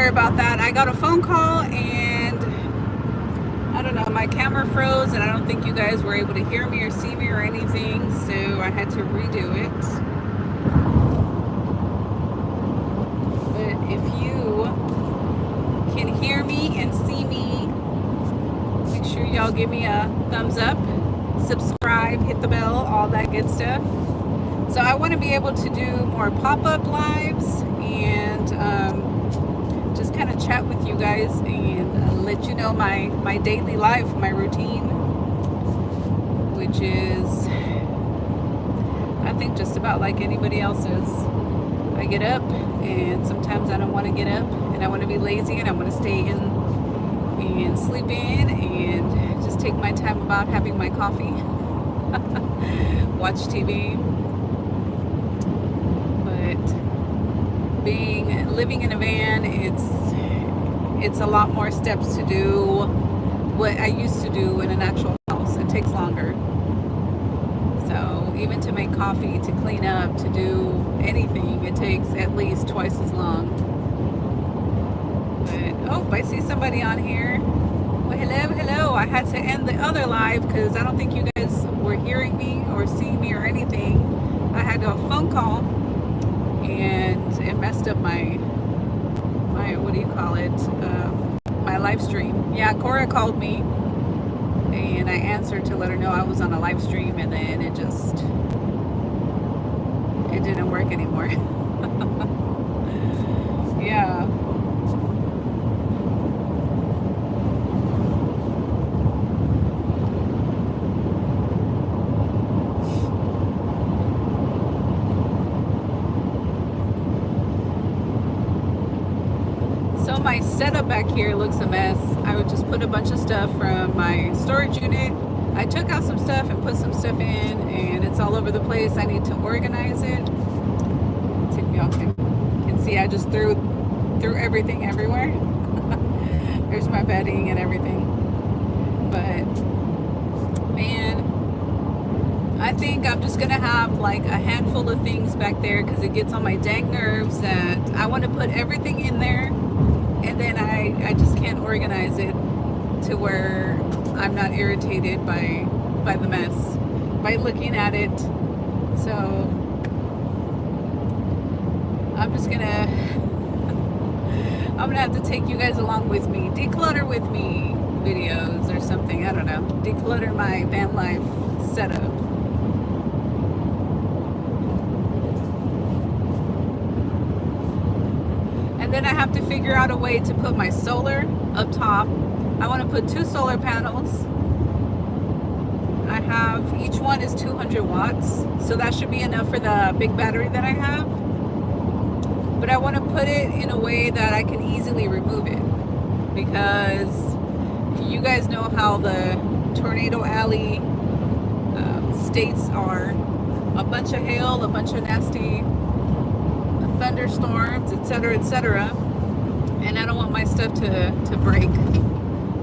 sorry about that. I got a phone call and I don't know, my camera froze and I don't think you guys were able to hear me or see me or anything, so I had to redo it. But if you can hear me and see me, make sure y'all give me a thumbs up, subscribe, hit the bell, all that good stuff. So I want to be able to do more pop-up lives and just kind of chat with you guys and let you know my daily life, my routine, which is, I think, just about like anybody else's. I get up and sometimes I don't want to get up and I want to be lazy and I want to stay in and sleep in and just take my time about having my coffee, watch TV. Living in a van, it's a lot more steps to do what I used to do in an actual house. It takes longer. So even to make coffee, to clean up, to do anything, it takes at least twice as long. But oh, I see somebody on here. Well, hello. I had to end the other live because I don't think you guys were hearing me or seeing me or anything. I had a phone call and it messed up my what do you call it, my live stream. Yeah, Cora called me and I answered to let her know I was on a live stream, and then it didn't work anymore. Yeah. My setup back here looks a mess. I would just put a bunch of stuff from my storage unit. I took out some stuff and put some stuff in, and it's all over the place. I need to organize it. Let's see if y'all can see. I just threw everything everywhere. There's my bedding and everything. But man, I think I'm just gonna have like a handful of things back there because it gets on my dang nerves that I want to put everything in there. And then I just can't organize it to where I'm not irritated by the mess, by looking at it. So I'm gonna have to take you guys along with me, declutter with me videos or something. I don't know, declutter my van life setup. And then I have to figure out a way to put my solar up top. I want to put 2 solar panels. I have, each one is 200 watts. So that should be enough for the big battery that I have. But I want to put it in a way that I can easily remove it. Because you guys know how the Tornado Alley states are. A bunch of hail, a bunch of nasty thunderstorms, etc., and I don't want my stuff to break.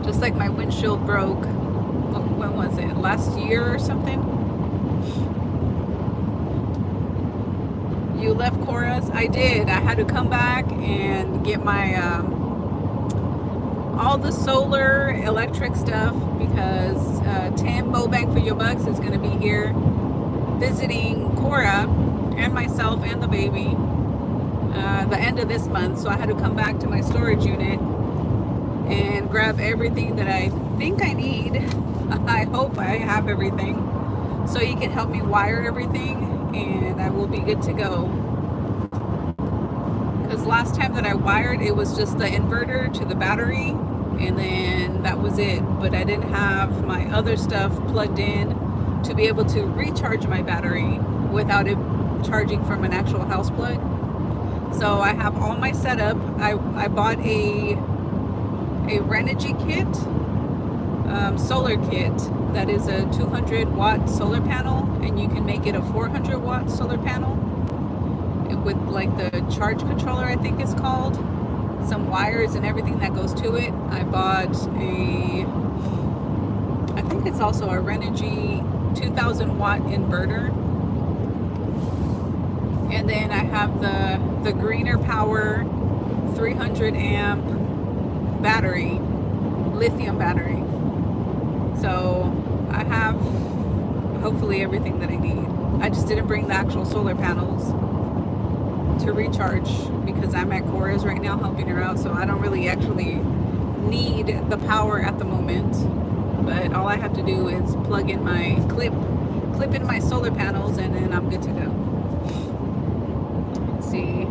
Just like my windshield broke, when was it, last year or something? You left Cora's? I did. I had to come back and get my all the solar electric stuff because Tim Bowbang for Your Bucks is going to be here visiting Cora and myself and the baby the end of this month, so I had to come back to my storage unit and grab everything that I think I need. I hope I have everything, so he can help me wire everything and I will be good to go. Because last time that I wired, it was just the inverter to the battery and then that was it, but I didn't have my other stuff plugged in to be able to recharge my battery without it charging from an actual house plug. So I have all my setup. I bought a Renogy kit, solar kit that is a 200 watt solar panel, and you can make it a 400 watt solar panel with like the charge controller, I think it's called, some wires and everything that goes to it. I bought I think it's also a Renogy 2000 watt inverter. And then I have the greener power 300 amp battery, lithium battery. So I have hopefully everything that I need. I just didn't bring the actual solar panels to recharge because I'm at Cora's right now helping her out, so I don't really actually need the power at the moment. But all I have to do is plug in my clip in my solar panels, and then I'm good to go. Let's see,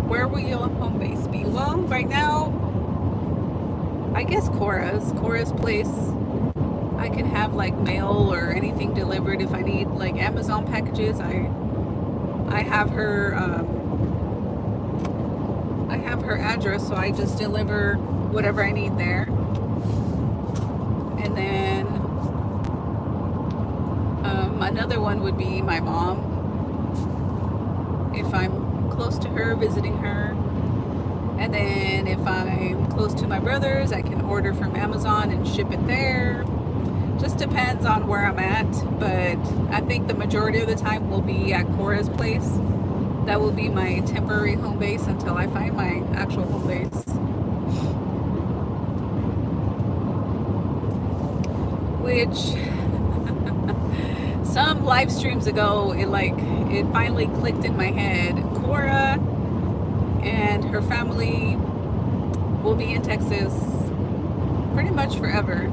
where will your home base be? Well, right now I guess Cora's place. I can have like mail or anything delivered if I need like Amazon packages. I have her address, so I just deliver whatever I need there. And then another one would be my mom. If I'm close to her, visiting her. And then if I'm close to my brothers, I can order from Amazon and ship it there. Just depends on where I'm at, but I think the majority of the time will be at Cora's place. That will be my temporary home base until I find my actual home base. Which some live streams ago, it finally clicked in my head. Cora and her family will be in Texas pretty much forever.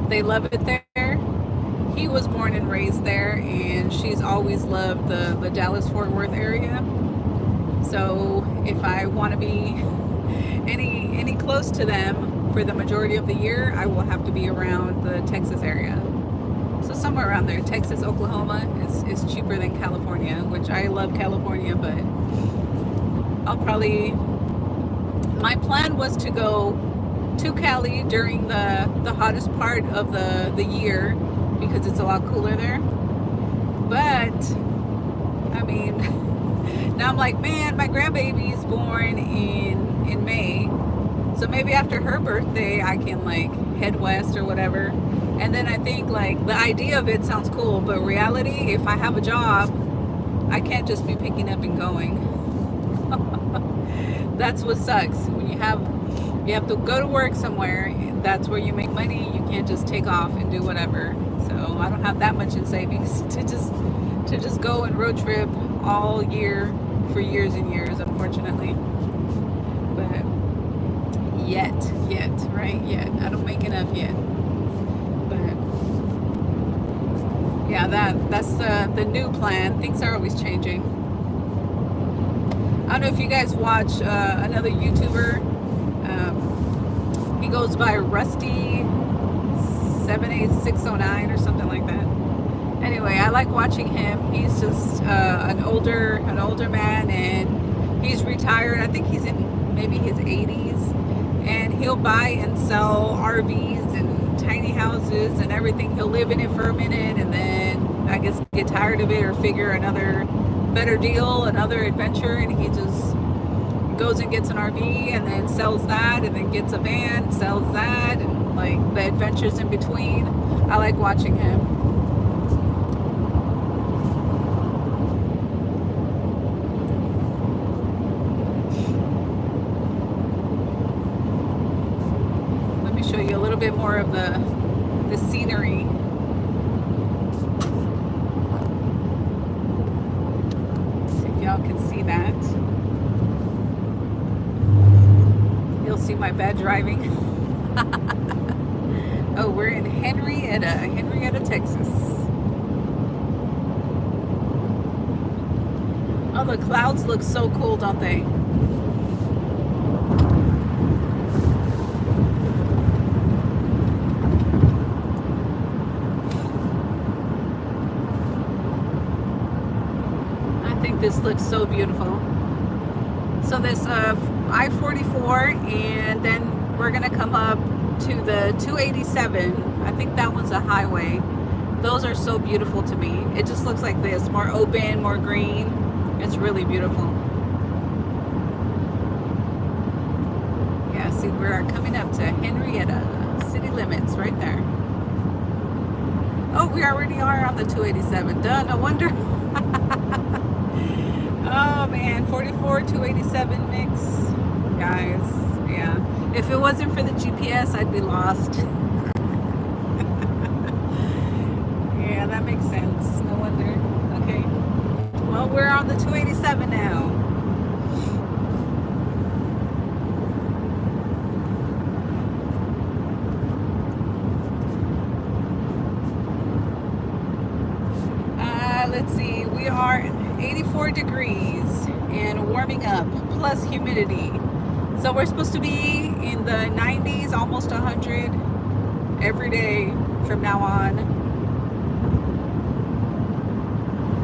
They love it there. He was born and raised there, and she's always loved the Dallas-Fort Worth area. So if I want to be any close to them for the majority of the year, I will have to be around the Texas area. So somewhere around there. Texas, Oklahoma is cheaper than California, which I love California, but my plan was to go to Cali during the hottest part of the year because it's a lot cooler there. But I mean, now I'm like, man, my grandbaby's born in May, so maybe after her birthday I can like head west or whatever. And then I think like the idea of it sounds cool, but reality, if I have a job, I can't just be picking up and going. That's what sucks. When you have to go to work somewhere, that's where you make money. You can't just take off and do whatever. So I don't have that much in savings to just go and road trip all year for years and years, unfortunately. But yet, right? Yet. I don't make enough yet. But yeah, that's the new plan. Things are always changing. I don't know if you guys watch another YouTuber. He goes by Rusty 78609 or something like that. Anyway, I like watching him. He's just an older man, and he's retired. I think he's in maybe his 80s, and he'll buy and sell RVs and tiny houses and everything. He'll live in it for a minute, and then I guess get tired of it or figure another better deal, another adventure, and he just goes and gets an RV and then sells that, and then gets a van, sells that, and like the adventures in between. I like watching him. Let me show you a little bit more of the scenery. See if y'all can see that. You'll see my bad driving. Oh, we're in Henrietta, Texas. Oh, the clouds look so cool, don't they? I think this looks so beautiful. So this I-44, and then we're gonna come up to the 287. I think that one's a highway. Those are so beautiful to me. It just looks like this, more open, more green. It's really beautiful. Yeah, see, we're coming up to Henrietta, city limits right there. Oh, we already are on the 287. Duh, no wonder. Oh man, 44 287 mix, guys. Yeah, if it wasn't for the GPS, I'd be lost. Yeah, that makes sense. No wonder. Okay, well, we're on the 287 now. Let's see, we are 84 degrees and warming up, plus humidity. So we're supposed to be in the 90s, almost 100 every day from now on.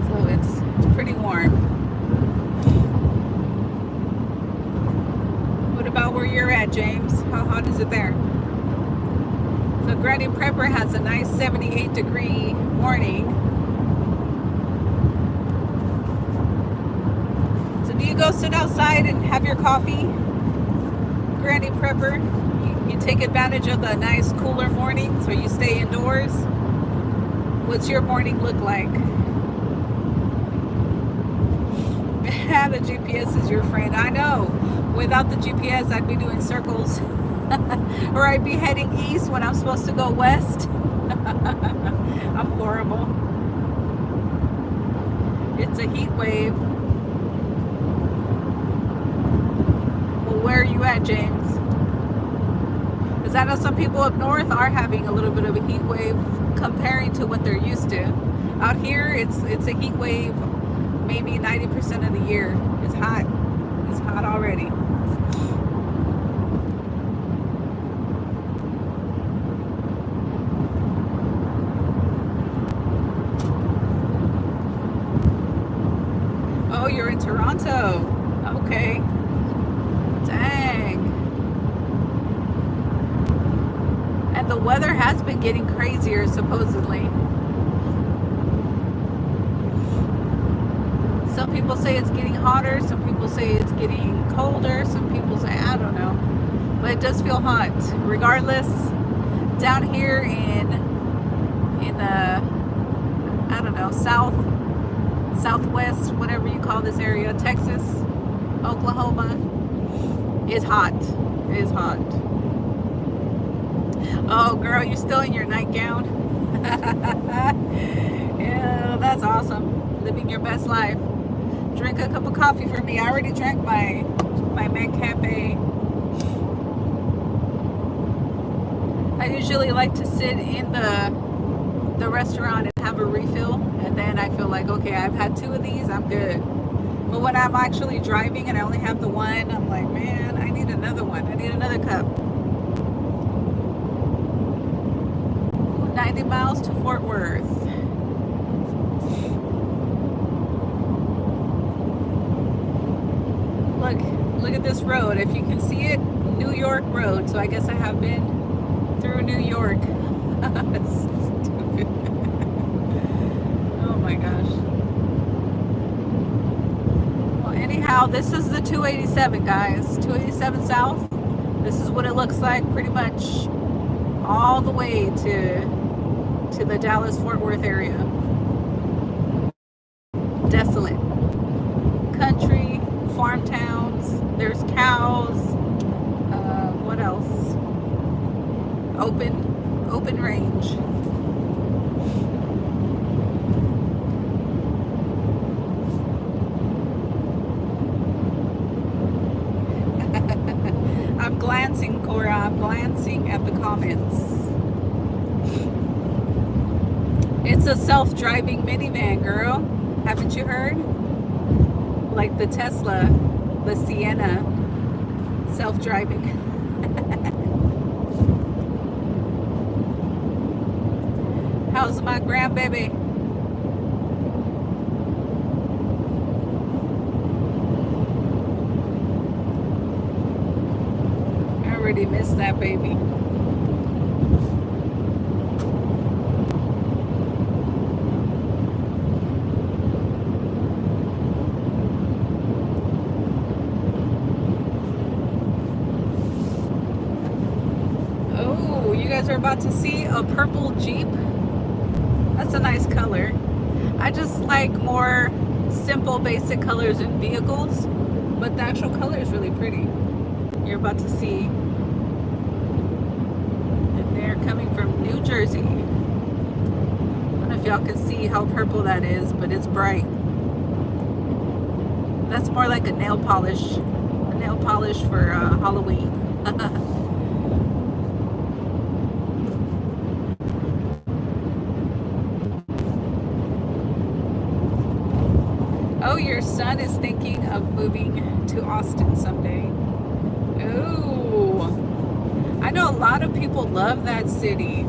So it's pretty warm. What about where you're at, James? How hot is it there? So Granny Prepper has a nice 78 degree morning. Do you go sit outside and have your coffee, Granny Prepper? You take advantage of the nice cooler mornings or you stay indoors? What's your morning look like? The GPS is your friend. I know. Without the GPS, I'd be doing circles. Or I'd be heading east when I'm supposed to go west. I'm horrible. It's a heat wave. Where are you at, James? Because I know some people up north are having a little bit of a heat wave comparing to what they're used to. Out here, it's a heat wave maybe 90% of the year. It's hot. It's hot already. Oh, you're in Toronto. Okay. Dang. And the weather has been getting crazier, supposedly. Some people say it's getting hotter, some people say it's getting colder, some people say, I don't know. But it does feel hot. Regardless, down here in I don't know, southwest, whatever you call this area, Texas, Oklahoma, it's hot. It is hot. Oh, girl, you're still in your nightgown. Yeah, that's awesome. Living your best life. Drink a cup of coffee for me. I already drank my McCafe. I usually like to sit in the restaurant and have a refill, and then I feel like, okay, I've had 2 of these, I'm good. But when I'm actually driving and I only have the one, I'm like, man, I need another one. I need another cup. 90 miles to Fort Worth. Look at this road. If you can see it, New York Road. So I guess I have been through New York. Stupid. Oh my gosh. Well, anyhow, this is the 287, guys. 287 South. This is what it looks like pretty much all the way to the Dallas-Fort Worth area. Desolate. Country, farm towns, there's cows, what else? Open range. I'm glancing, Cora, I'm glancing at the comments. It's a self-driving minivan, girl. Haven't you heard? Like the Tesla, the Sienna, self-driving. How's my grandbaby? I already missed that baby. Oh, you guys are about to see a purple Jeep. That's a nice color. I just like more simple, basic colors in vehicles, but the actual color is really pretty. You're about to see, and they're coming from New Jersey. I don't know if y'all can see how purple that is, but it's bright. That's more like a nail polish for Halloween. Oh, your son is thinking of moving to Austin someday. Ooh. I know a lot of people love that city.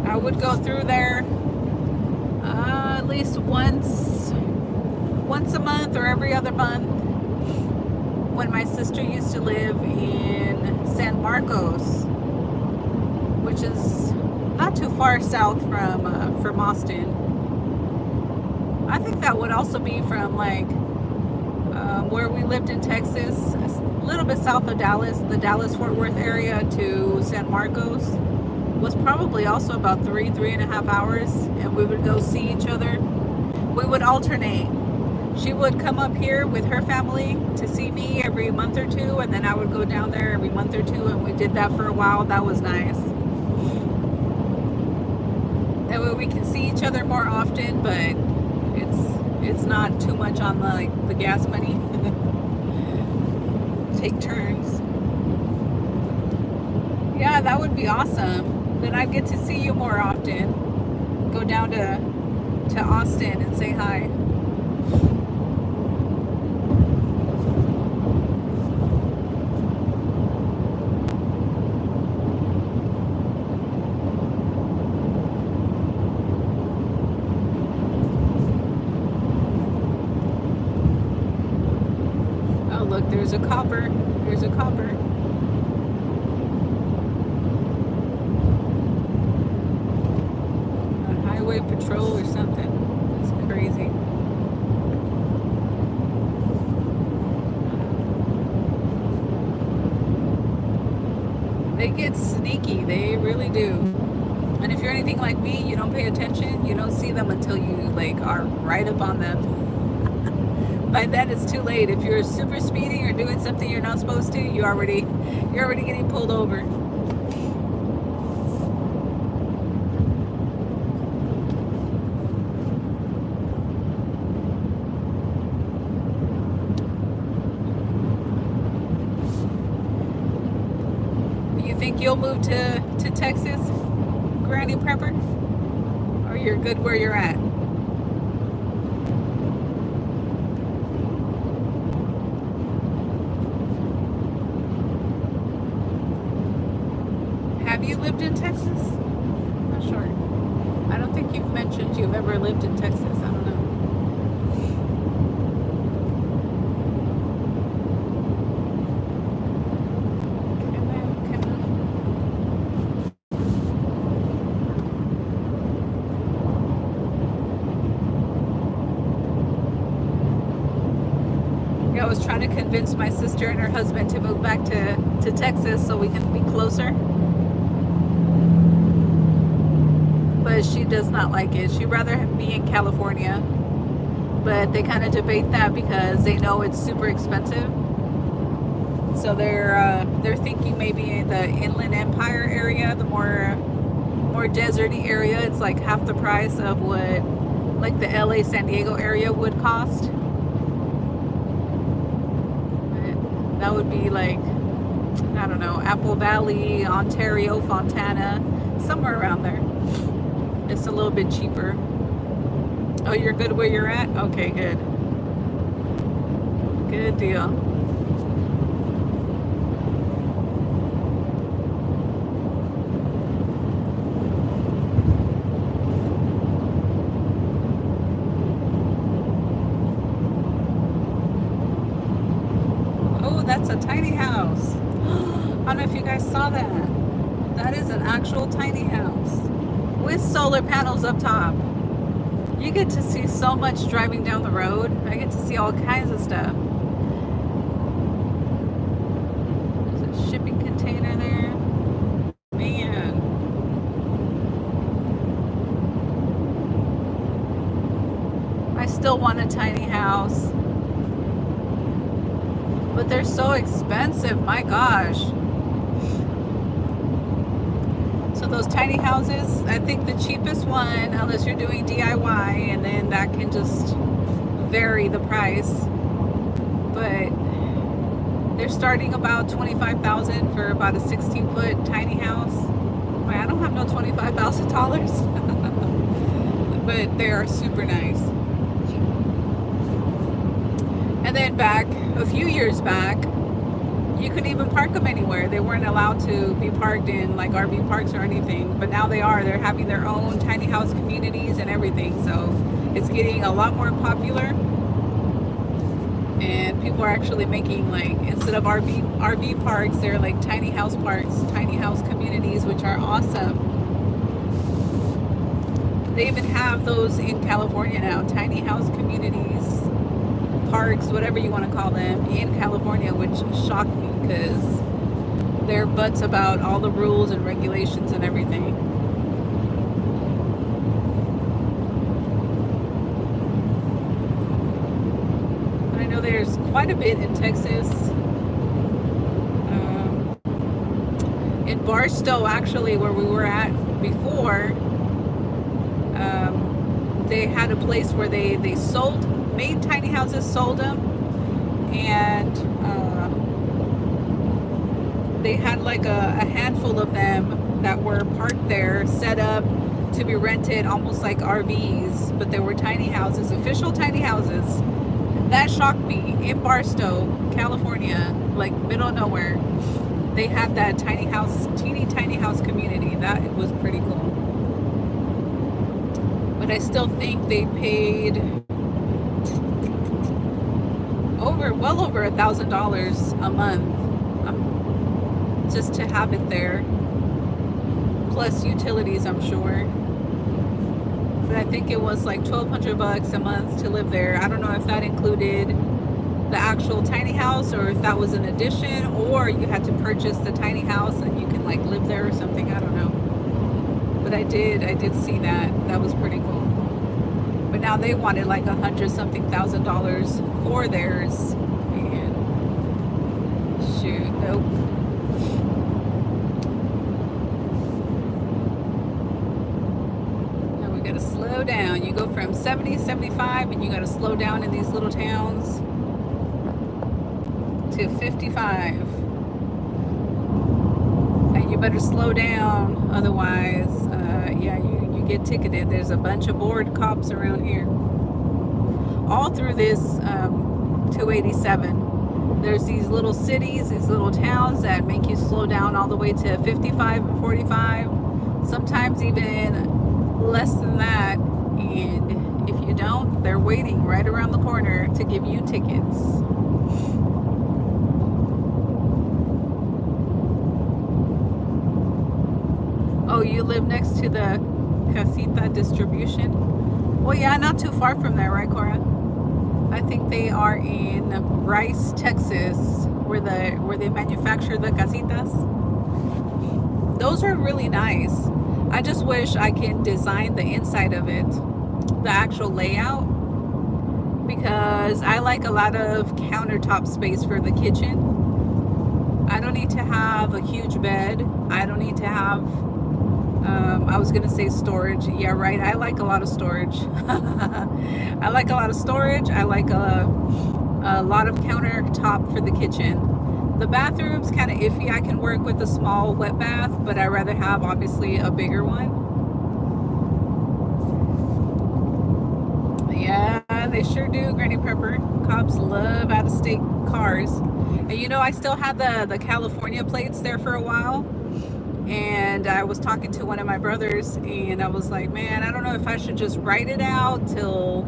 I would go through there at least once a month or every other month when my sister used to live in San Marcos, which is not too far south from Austin. I think that would also be from like where we lived in Texas, a little bit south of Dallas, the Dallas-Fort Worth area to San Marcos was probably also about 3.5 hours, and we would go see each other. We would alternate. She would come up here with her family to see me every month or two, and then I would go down there every month or two, and we did that for a while. That was nice. That way we can see each other more often, but it's not too much on the gas money. Take turns. Yeah, that would be awesome. Then I'd get to see you more often. Go down to Austin and say hi. Look, there's a copper. There's a copper. A highway patrol or something. It's crazy. They get sneaky. They really do. And if you're anything like me, you don't pay attention. You don't see them until you are right up on them. By then it's too late. If you're super speeding or doing something you're not supposed to, you're already getting pulled over. You think you'll move to Texas, Granny Prepper? Or you're good where you're at? Have you lived in Texas? I'm not sure. I don't think you've mentioned you've ever lived in Texas. I don't know. Yeah, I was trying to convince my sister and her husband to move back to Texas so we can be closer. But she does not like it. She'd rather be in California. But they kind of debate that because they know it's super expensive. So they're thinking maybe the Inland Empire area, the more deserty area. It's like half the price of what like the LA San Diego area would cost. But that would be like, I don't know, Apple Valley, Ontario, Fontana, somewhere around there. It's a little bit cheaper. Oh, you're good where you're at? Okay, good. Good deal. Oh, that's a tiny house. I don't know if you guys saw that. That is an actual tiny house with solar panels up top. You get to see so much driving down the road. I get to see all kinds of stuff. There's a shipping container there. Man. want a tiny house, but they're so expensive. My gosh. So those tiny houses, I think the cheapest one, unless you're doing DIY, and then that can just vary the price, but they're starting about $25,000 for about a 16-foot tiny house. Well, I don't have no $25,000, but they are super nice. And then back a few years back, you couldn't even park them anywhere. They weren't allowed to be parked in like RV parks or anything, but now they are. They're having their own tiny house communities and everything, so it's getting a lot more popular, and people are actually making, like, instead of RV parks, they're like tiny house parks, tiny house communities, which are awesome. They even have those in California now, tiny house communities, parks, whatever you want to call them, in California, which shocked me because they're butts about all the rules and regulations and everything. But I know there's quite a bit in Texas. In Barstow, actually, where we were at before, they had a place where they made tiny houses, sold them, and they had like a handful of them that were parked there, set up to be rented almost like RVs, but they were tiny houses, official tiny houses. That shocked me. In Barstow, California, like middle of nowhere, they had that tiny house, teeny tiny house community. That was pretty cool. But I still think they paid well over $1,000 a month just to have it there, plus utilities, I'm sure. But I think it was like $1,200 a month to live there. I don't know if that included the actual tiny house or if that was an addition, or you had to purchase the tiny house and you can like live there or something. I don't know. But I did see that. That was pretty cool. But now they wanted like $100-something-thousand for theirs. And shoot, nope. Now we gotta slow down. You go from 70, 75, and you gotta slow down in these little towns to 55. And you better slow down, otherwise, yeah, you get ticketed. There's a bunch of bored cops around here. All through this 287. There's these little cities, these little towns that make you slow down all the way to 55 and 45. Sometimes even less than that. And if you don't, they're waiting right around the corner to give you tickets. Oh, you live next to the Casita distribution? Well, yeah, not too far from there, right, Cora? I think they are in Rice, Texas, where they manufacture the casitas. Those are really nice. I just wish I could design the inside of it, the actual layout, because I like a lot of countertop space for the kitchen. I don't need to have a huge bed. I don't need to have I was gonna say storage. Yeah, right. I like a lot of storage. I like a lot of storage. I like a lot of countertop for the kitchen. The bathroom's kind of iffy. I can work with a small wet bath, but I'd rather have obviously a bigger one. Yeah, they sure do, Granny Pepper. Cops love out-of-state cars. And you know, I still had the California plates there for a while. And I was talking to one of my brothers, and I was like, man, I don't know if I should just write it out till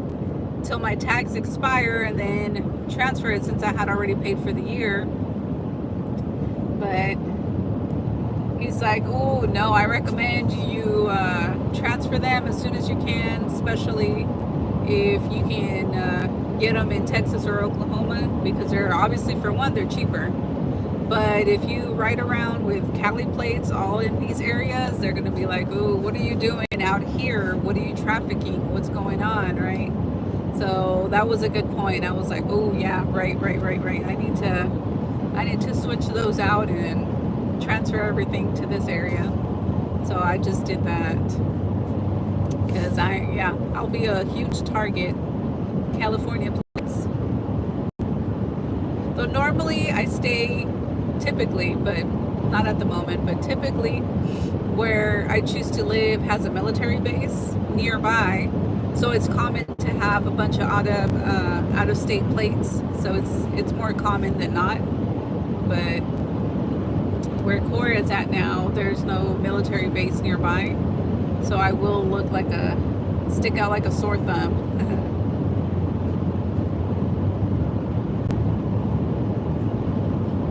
my tags expire and then transfer it, since I had already paid for the year. But he's like, oh no, I recommend you transfer them as soon as you can, especially if you can get them in Texas or Oklahoma, because they're obviously, for one, they're cheaper. But if you ride around with Cali plates all in these areas, they're going to be like, ooh, what are you doing out here? What are you trafficking? What's going on, right? So that was a good point. I was like, oh yeah, right. I need to switch those out and transfer everything to this area. So I just did that because I'll be a huge target. California plates. Though normally I stay, typically, but not at the moment, but typically where I choose to live has a military base nearby. So it's common to have a bunch of out of state plates. So it's more common than not. But where Cora is at now, there's no military base nearby. So I will stick out like a sore thumb.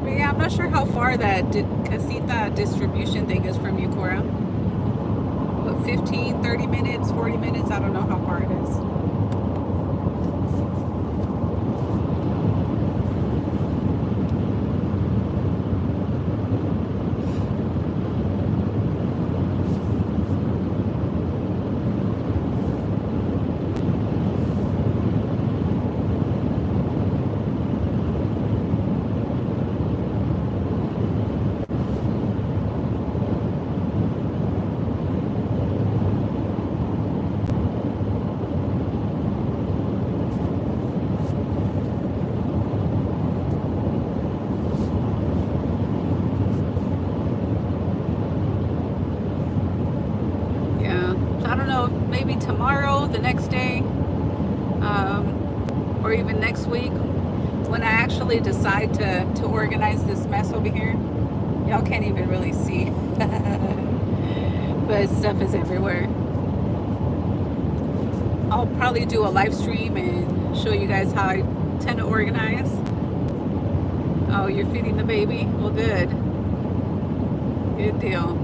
But yeah, I'm not sure how far that casita distribution thing is from you, Cora. But 15, 30 minutes, 40 minutes, I don't know how far it is. Maybe tomorrow, the next day, or even next week, when I actually decide to organize this mess over here. Y'all can't even really see, but stuff is everywhere. I'll probably do a live stream and show you guys how I tend to organize. Oh, you're feeding the baby? Well, good. Good deal.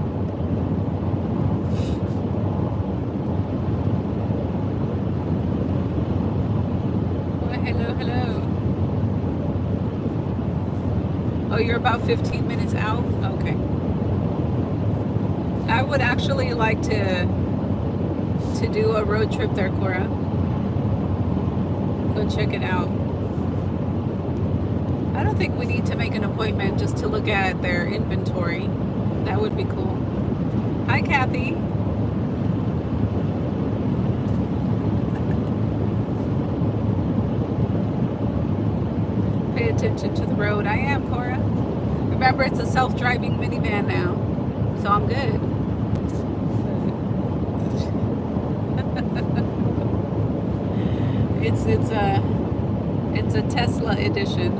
Hello. Oh, you're about 15 minutes out? Okay. I would actually like to do a road trip there, Cora. Go check it out. I don't think we need to make an appointment just to look at their inventory. That would be cool. Hi, Kathy. Pay attention to the road. I am, Cora. Remember, it's a self-driving minivan now, so I'm good. It's a Tesla edition,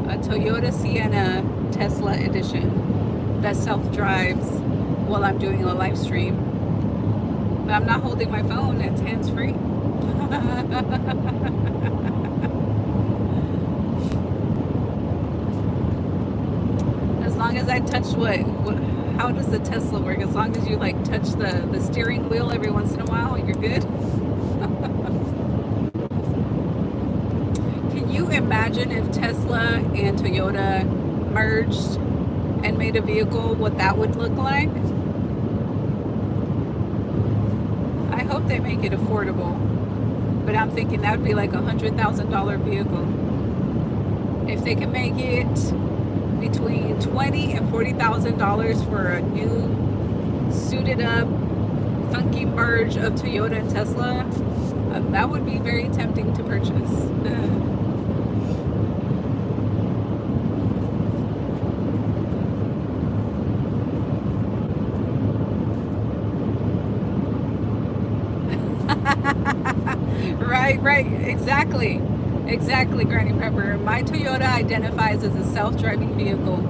a Toyota Sienna Tesla edition that self-drives while I'm doing a live stream. But I'm not holding my phone. It's hands-free. As long as I touch how does the Tesla work? As long as you like touch the steering wheel every once in a while, you're good. Can you imagine if Tesla and Toyota merged and made a vehicle, what that would look like? I hope they make it affordable, but I'm thinking that would be like $100,000 vehicle. If they can make it between $20,000 and $40,000 for a new suited up funky merge of Toyota and Tesla, that would be very tempting to purchase. Right, exactly, Granny Pepper. My Toyota identifies as a self-driving vehicle.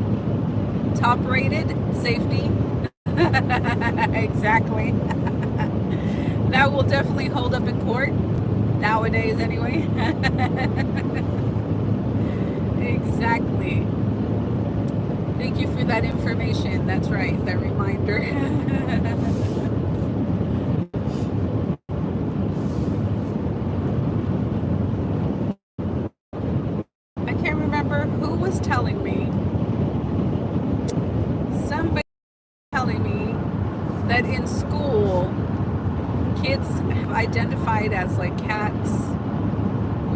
Top rated, safety. Exactly. That will definitely hold up in court, nowadays anyway. Exactly. Thank you for that information. That's right, that reminder. Who was telling me, somebody telling me that in school kids identified as like cats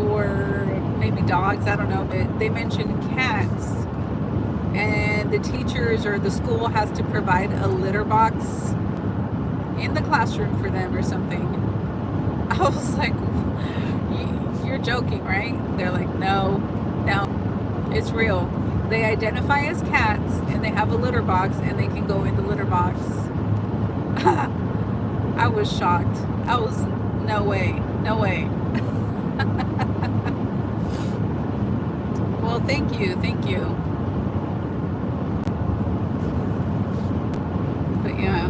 or maybe dogs, I don't know, but they mentioned cats, and the teachers or the school has to provide a litter box in the classroom for them or something. I was like, you're joking, right? They're like, no, it's real. They identify as cats and they have a litter box and they can go in the litter box. I was shocked. I was, no way. Well, thank you. But yeah,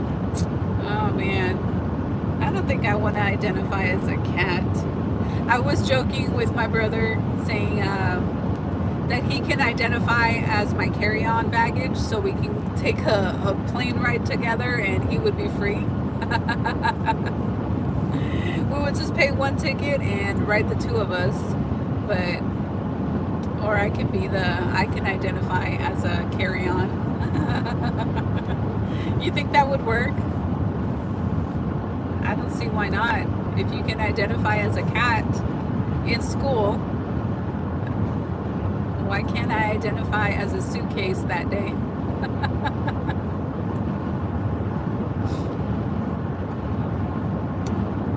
oh man, I don't think I want to identify as a cat. I was joking with my brother saying that he can identify as my carry-on baggage, so we can take a plane ride together and he would be free. We would just pay one ticket and ride the two of us. But or I can identify as a carry-on. You think that would work? I don't see why not. If you can identify as a cat in school, why can't I identify as a suitcase that day?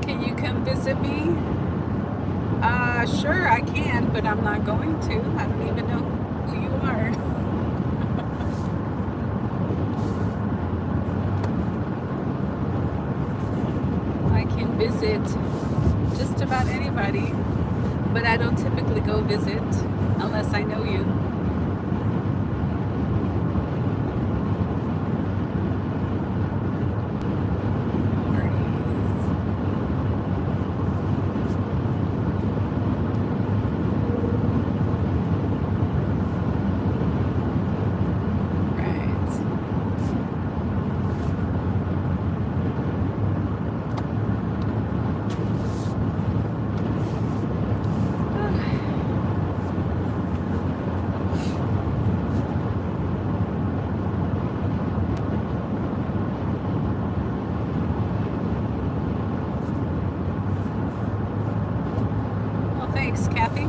Can you come visit me? Sure, I can, but I'm not going to. I don't even know who you are. I can visit just about anybody, but I don't typically go visit unless I know you. Thanks, Kathy. Ooh,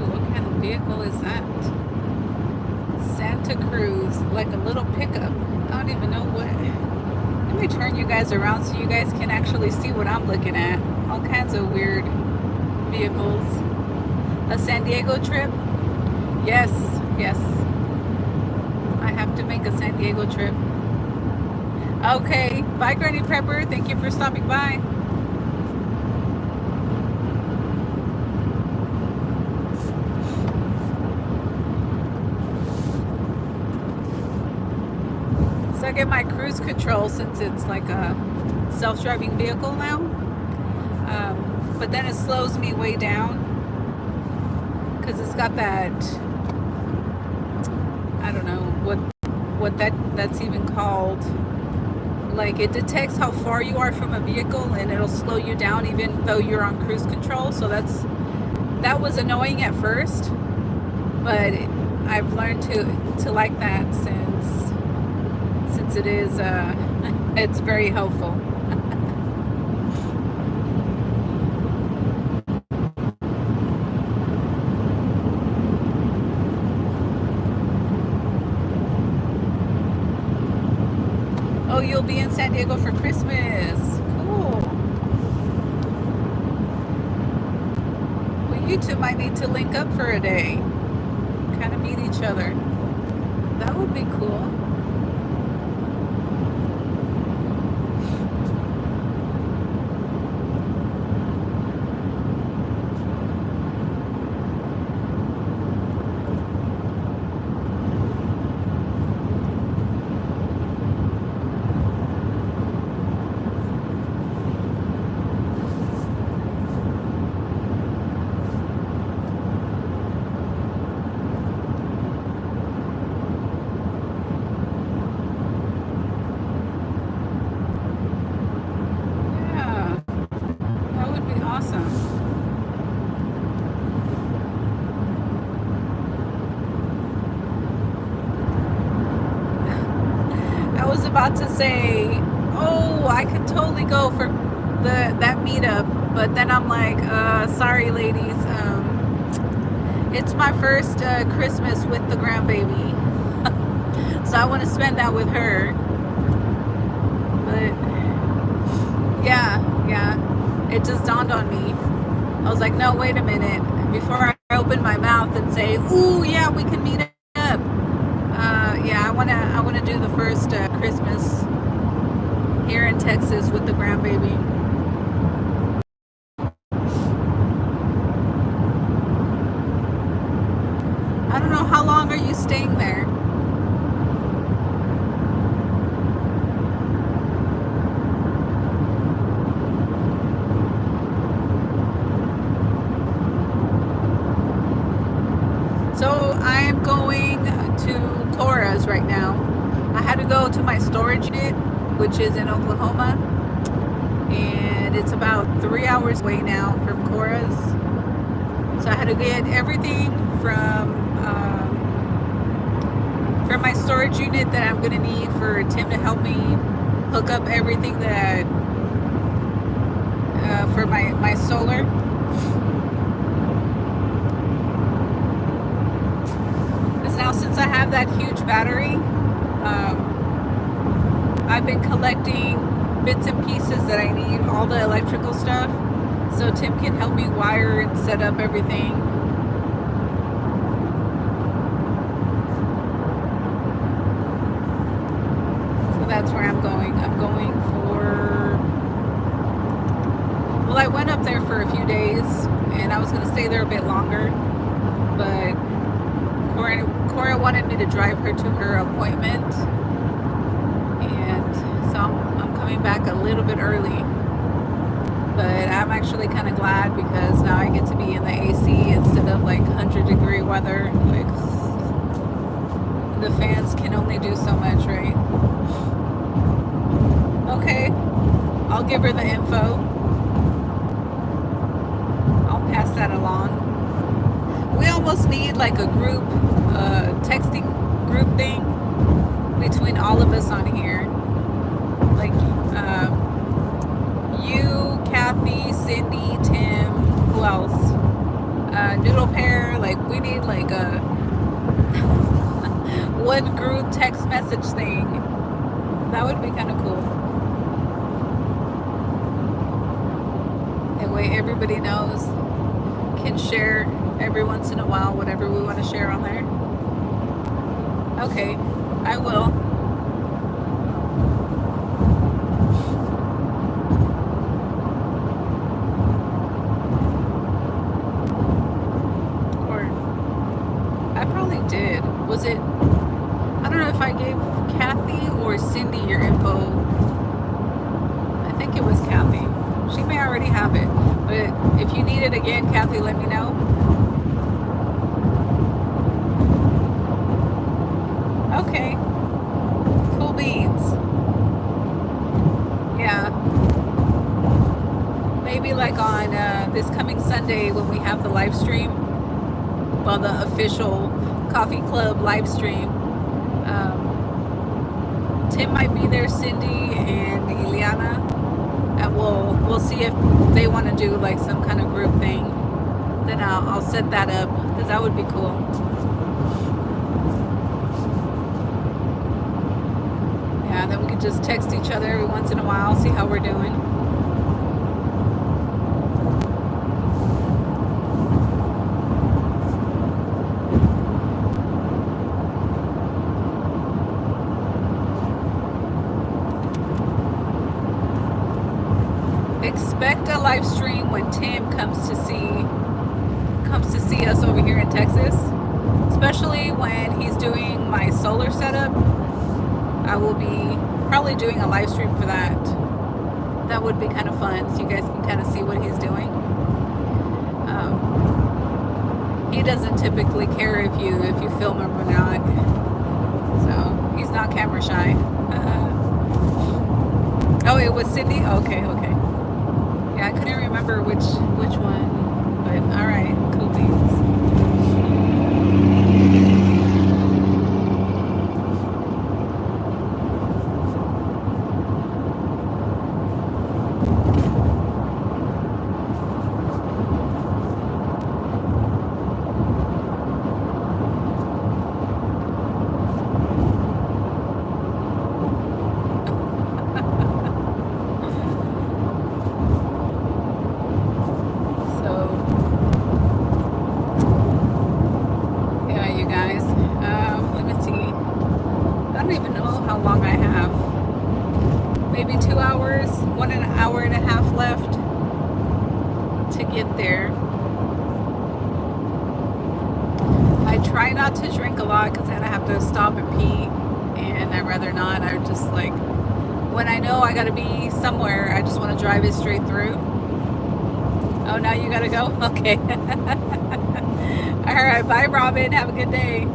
what kind of vehicle is that? Santa Cruz, like a little pickup. I don't even know what. Let me turn you guys around so you guys can actually see what I'm looking at. All kinds of weird vehicles. A San Diego trip? Yes. I have to make a San Diego trip. Okay, bye Granny Prepper. Thank you for stopping by. So I get my cruise control since it's like a self-driving vehicle now. But then it slows me way down because it's got that, I don't know what that's even called. Like, it detects how far you are from a vehicle and it'll slow you down even though you're on cruise control. So that was annoying at first, but I've learned to like that since it is it's very helpful. Oh, you'll be in San Diego for Christmas. Cool. Well, you two might need to link up for a day. Kind of meet each other. That would be cool. about to say, oh, I could totally go for that meetup, but then I'm like, sorry, ladies. It's my first Christmas with the grandbaby, so I want to spend that with her. But yeah, it just dawned on me. I was like, no, wait a minute. Before I open my mouth and say, ooh, yeah, we can meet up. Yeah, I wanna do the first Christmas here in Texas with the grandbaby. I don't know, how long are you staying there? So I am going to Cora's right now. I had to go to my storage unit, which is in Oklahoma, and it's about 3 hours away now from Cora's. So I had to get everything from my storage unit that I'm gonna need for Tim to help me hook up everything that for my solar. Because now, since I have that huge battery, I've been collecting bits and pieces that I need, all the electrical stuff, so Tim can help me wire and set up everything. So that's where I'm going. I'm going for, well, I went up there for a few days, and I was going to stay there a bit longer, but Cora wanted me to drive her to her appointment, and so I'm coming back a little bit early. But I'm actually kind of glad, because now I get to be in the AC instead of like 100-degree weather. Like, the fans can only do so much, right? Okay, I'll give her the info. I'll pass that along. We almost need like a group texting group thing between all of us on here. Like you, Kathy, Cindy, Tim, who else? Noodle Pair. Like, we need like a one group text message thing. That would be kind of cool. That way everybody knows, can share every once in a while whatever we want to share on there. Okay, I will. Or I probably did. Was it? I don't know if I gave Kathy or Cindy your info. I think it was Kathy. She may already have it, but if you need it again, Kathy, let me know. Okay, cool beans. Yeah, maybe like on this coming Sunday when we have the live stream, well, the official coffee club live stream. Tim might be there, Cindy and Ileana, and we'll see if they want to do like some kind of group thing. Then I'll set that up, because that would be cool. Yeah, then we could just text each other every once in a while, see how we're doing. Expect a live stream when Tim comes to see us over here in Texas, especially when he's doing my solar setup. I will be probably doing a live stream for that. That would be kind of fun, so you guys can kind of see what he's doing. He doesn't typically care if you film him or not, so he's not camera shy. Oh, it was Cindy? Okay. Yeah, I couldn't remember which one, but all right, cool beans. maybe 2 hours, 1 hour and a half left to get there. I try not to drink a lot because then I have to stop and pee, and I'd rather not. I just like, when I know I gotta be somewhere, I just want to drive it straight through. Oh, now you gotta go? Okay. All right, bye Robin, have a good day.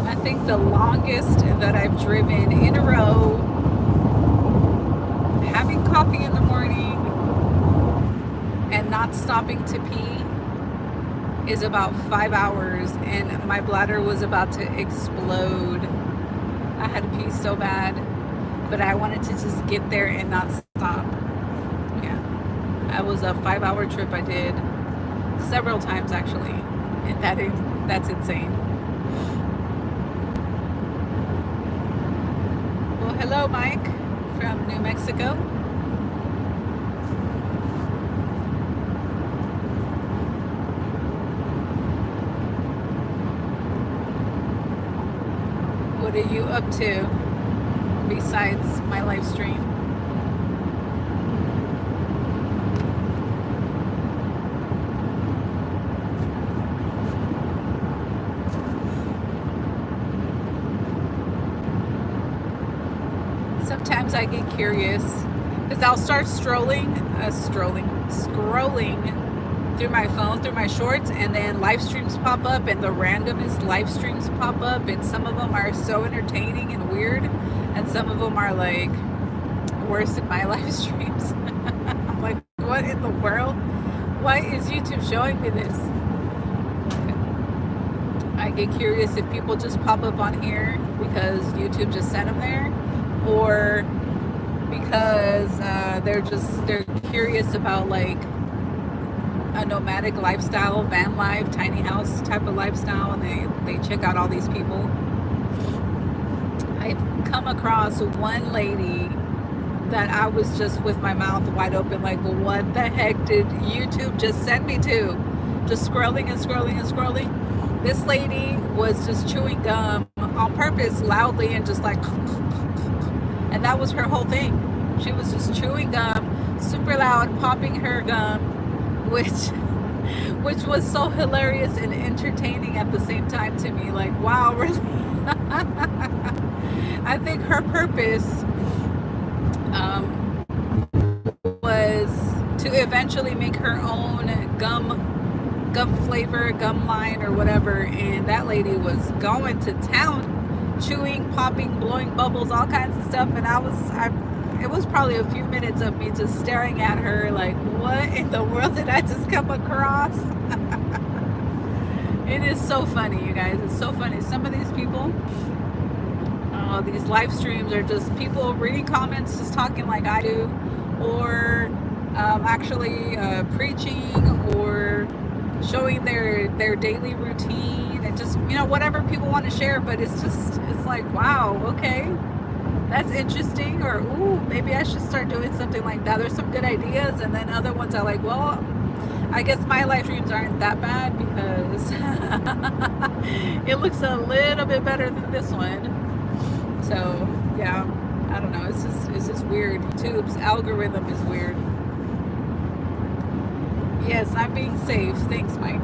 I think the longest that I've driven in a row, having coffee in the morning and not stopping to pee, is about 5 hours, and my bladder was about to explode. I had to pee so bad, but I wanted to just get there and not stop. Yeah, that was a 5-hour trip I did several times actually, and that's insane. Well, hello Mike from New Mexico. What are you up to besides my live stream? Sometimes I get curious because I'll start scrolling through my phone, through my shorts, and then live streams pop up, and the randomest live streams pop up, and some of them are so entertaining and weird, and some of them are like worse than my live streams. I'm like, what in the world? Why is YouTube showing me this? I get curious if people just pop up on here because YouTube just sent them there, or because they're curious about like a nomadic lifestyle, van life, tiny house type of lifestyle, and they check out all these people. I've come across one lady that I was just with my mouth wide open like, well, what the heck did YouTube just send me to? Just scrolling and scrolling and scrolling. This lady was just chewing gum on purpose loudly and just like, and that was her whole thing. She was just chewing gum super loud, popping her gum, which was so hilarious and entertaining at the same time to me. Like, wow, really? I think her purpose was to eventually make her own gum flavor, gum line or whatever, and that lady was going to town, chewing, popping, blowing bubbles, all kinds of stuff, and it was probably a few minutes of me just staring at her like, what in the world did I just come across? It is so funny, you guys. It's so funny. Some of these people, these live streams are just people reading comments, just talking like I do, or actually preaching, or showing their daily routine, and just, you know, whatever people want to share. But it's like, wow, okay, that's interesting, or ooh, maybe I should start doing something like that. There's some good ideas, and then other ones are like, well, I guess my live streams aren't that bad because it looks a little bit better than this one. So yeah, I don't know, it's just weird. YouTube's algorithm is weird. Yes, I'm being safe. Thanks, Mike.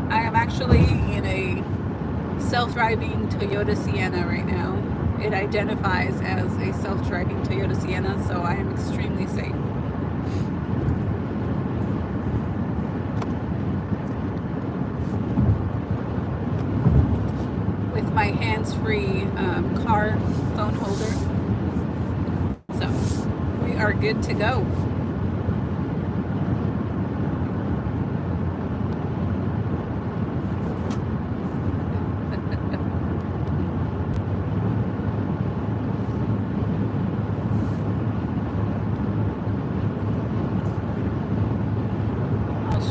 I am actually in a self-driving Toyota Sienna right now. It identifies as a self-driving Toyota Sienna, so I am extremely safe. With my hands-free car phone holder. So we are good to go.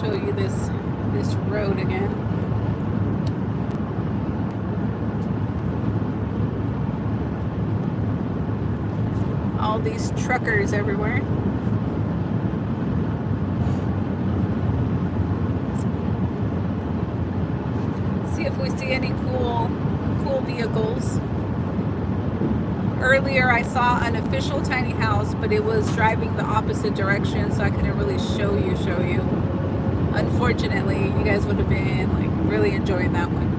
Show you this road again. All these truckers everywhere. See if we see any cool vehicles. Earlier I saw an official tiny house, but it was driving the opposite direction, so I couldn't really show you. Unfortunately, you guys would have been like really enjoying that one.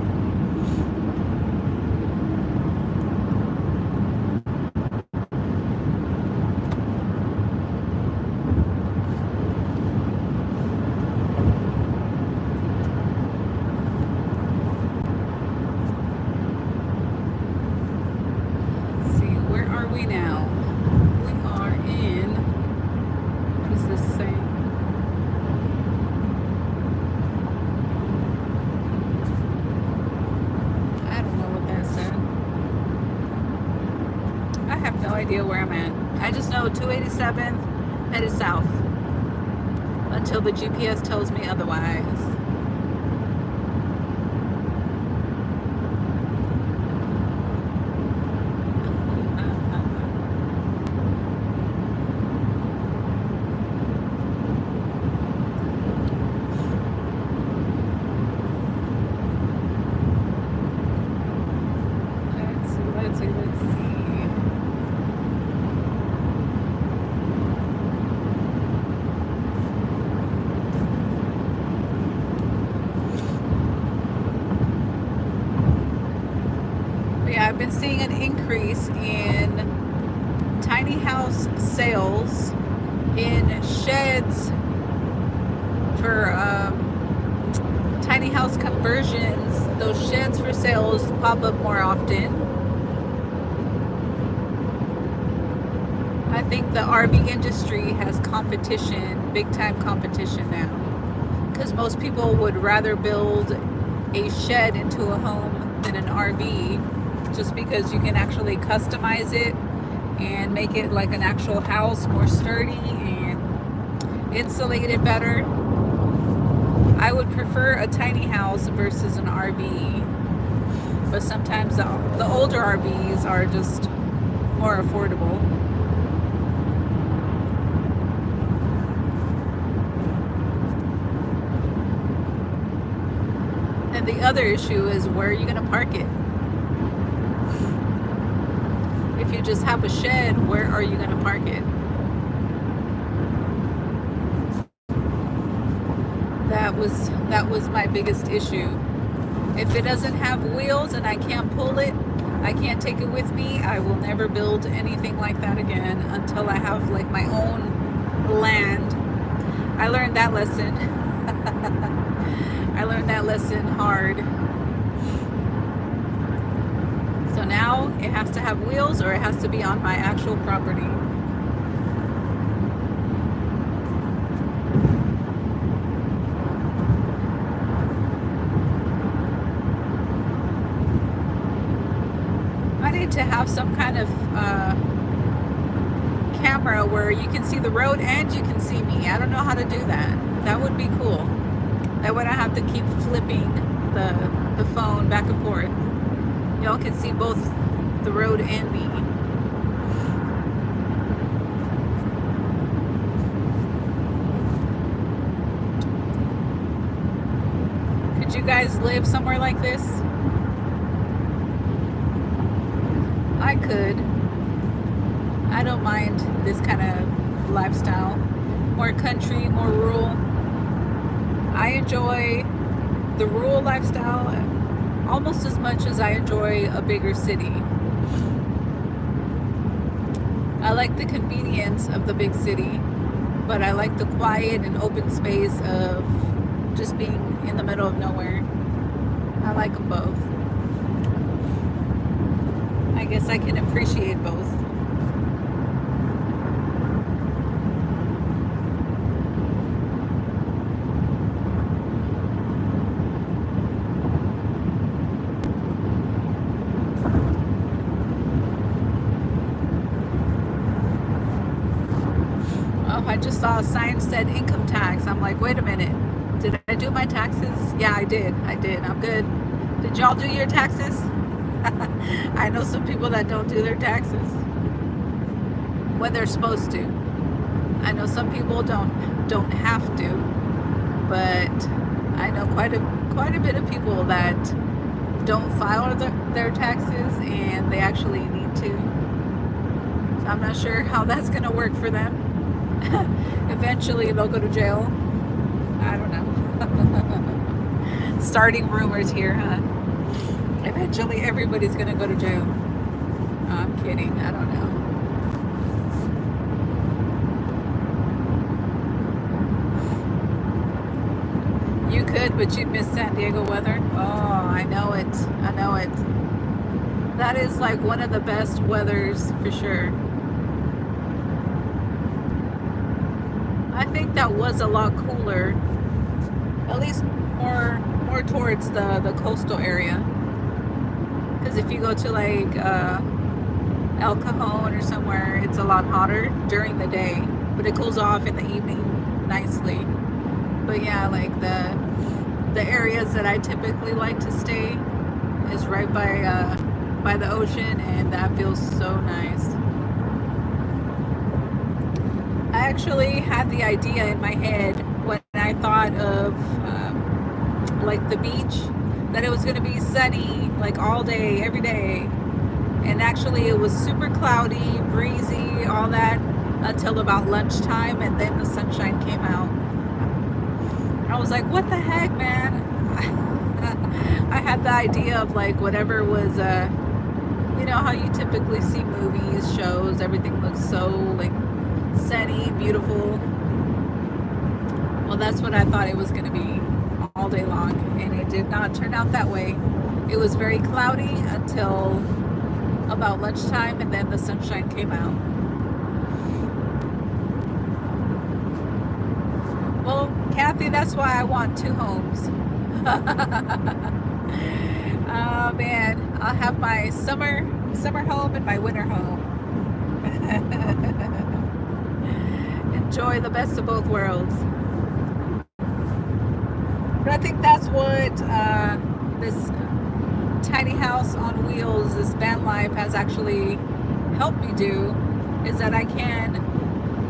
Where I'm at. I just know 287th headed south until the GPS tells me otherwise. Let's see. I've been seeing an increase in tiny house sales, in sheds for tiny house conversions. Those sheds for sales pop up more often. I think the RV industry has competition, big time competition now, because most people would rather build a shed into a home than an RV, just because you can actually customize it and make it like an actual house, more sturdy and insulate it better. I would prefer a tiny house versus an RV, but sometimes the older RVs are just more affordable. And the other issue is, where are you going to park it? If you just have a shed, where are you going to park it? That was my biggest issue. If it doesn't have wheels and I can't pull it, I can't take it with me, I will never build anything like that again until I have like my own land. I learned that lesson. I learned that lesson hard. So now it has to have wheels, or it has to be on my actual property. I need to have some kind of camera where you can see the road and you can see me. I don't know how to do that. That would be cool. That way I have to keep flipping the phone back and forth. Y'all can see both the road and me. Could you guys live somewhere like this? I could. I don't mind this kind of lifestyle. More country, more rural. I enjoy the rural lifestyle almost as much as I enjoy a bigger city. I like the convenience of the big city, but I like the quiet and open space of just being in the middle of nowhere. I like them both. I guess I can appreciate both. I just saw a sign said income tax. I'm like, wait a minute. Did I do my taxes? Yeah, I did. I'm good. Did y'all do your taxes? I know some people that don't do their taxes. when they're supposed to. I know some people don't have to, but I know quite a bit of people that don't file their taxes and they actually need to. So I'm not sure how that's going to work for them. Eventually they'll go to jail. I don't know. Starting rumors here, huh? Eventually everybody's going to go to jail. I'm kidding. I don't know. You could, but you'd miss San Diego weather. Oh, I know it. I know it. That is like one of the best weathers for sure. I think that was a lot cooler, at least more towards the coastal area. Because if you go to like El Cajon or somewhere, it's a lot hotter during the day, but it cools off in the evening nicely. But yeah, like the areas that I typically like to stay is right by the ocean, and that feels so nice. I actually had the idea in my head when I thought of like the beach, that it was going to be sunny like all day, every day. And actually it was super cloudy, breezy, all that until about lunchtime, and then the sunshine came out. I was like, what the heck, man? I had the idea of like whatever was, you know how you typically see movies, shows, everything looks so like sunny, beautiful. Well, that's what I thought it was going to be all day long, and it did not turn out that way. It was very cloudy until about lunchtime, and then the sunshine came out. Well, Kathy, that's why I want 2 homes. Oh man, I'll have my summer home and my winter home. Enjoy the best of both worlds. But I think that's what this tiny house on wheels, this van life, has actually helped me do, is that I can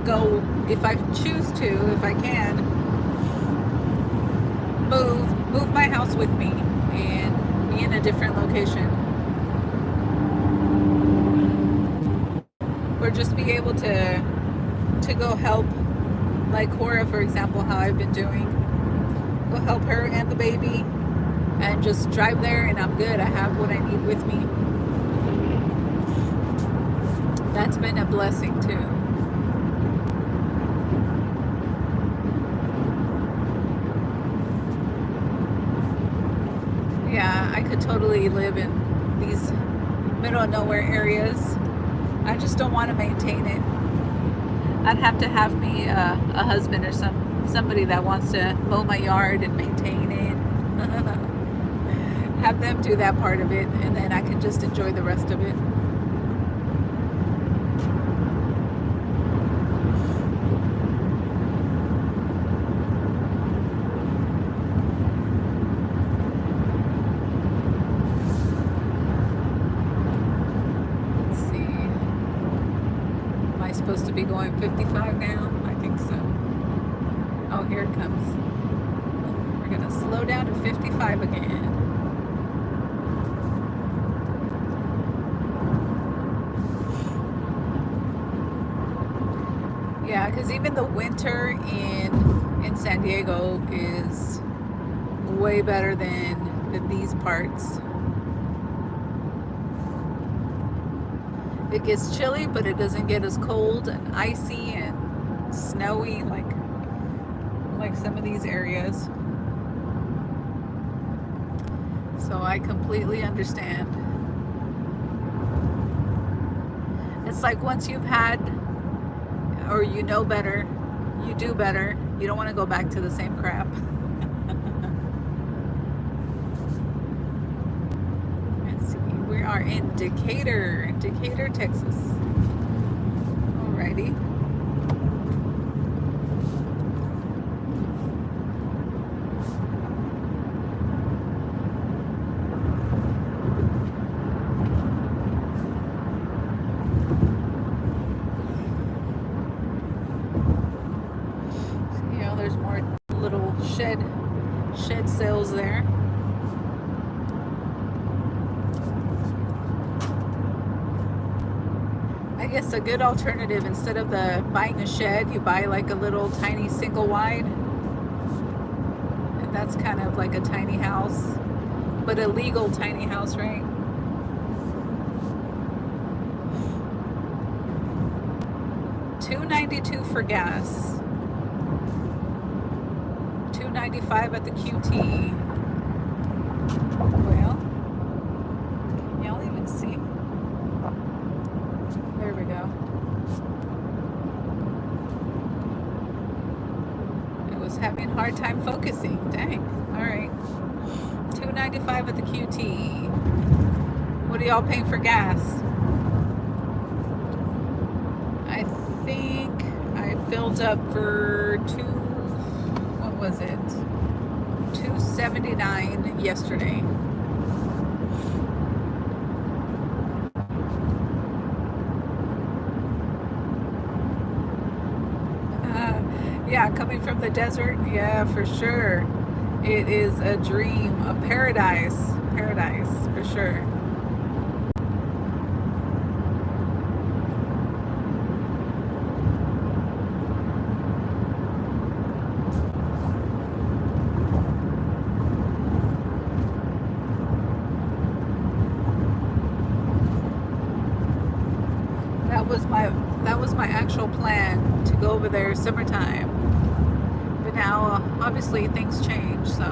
go, if I choose to, if I can, move my house with me and be in a different location. Or just be able to go help, like Cora, for example, how I've been doing. Go help her and the baby and just drive there, and I'm good. I have what I need with me. That's been a blessing too. Yeah, I could totally live in these middle of nowhere areas. I just don't want to maintain it. I'd have to have me a husband or somebody that wants to mow my yard and maintain it. Have them do that part of it, and then I can just enjoy the rest of it. Supposed to be going 55 now? I think so. Oh, here it comes. We're gonna slow down to 55 again. Yeah, because even the winter in San Diego is way better than these parts. It gets chilly, but it doesn't get as cold and icy and snowy like some of these areas. So I completely understand. It's like once you've had, or you know better, you do better. You don't want to go back to the same crap. We are in Decatur, Texas. Alrighty. there's more little shed sales there. I guess a good alternative, instead of buying a shed, you buy like a little tiny single wide, and that's kind of like a tiny house, but a legal tiny house, right? $2.92 for gas, $2.95 at the QT. Well, can y'all even see? There we go. I was having a hard time focusing. Dang. All right. $2.95 at the QT. What are y'all paying for gas? I think I filled up for what was it? $2.79 yesterday. Yeah, coming from the desert, yeah, for sure. It is a dream, a paradise for sure. That was my actual plan, to go over there summertime. But now, obviously, things change, so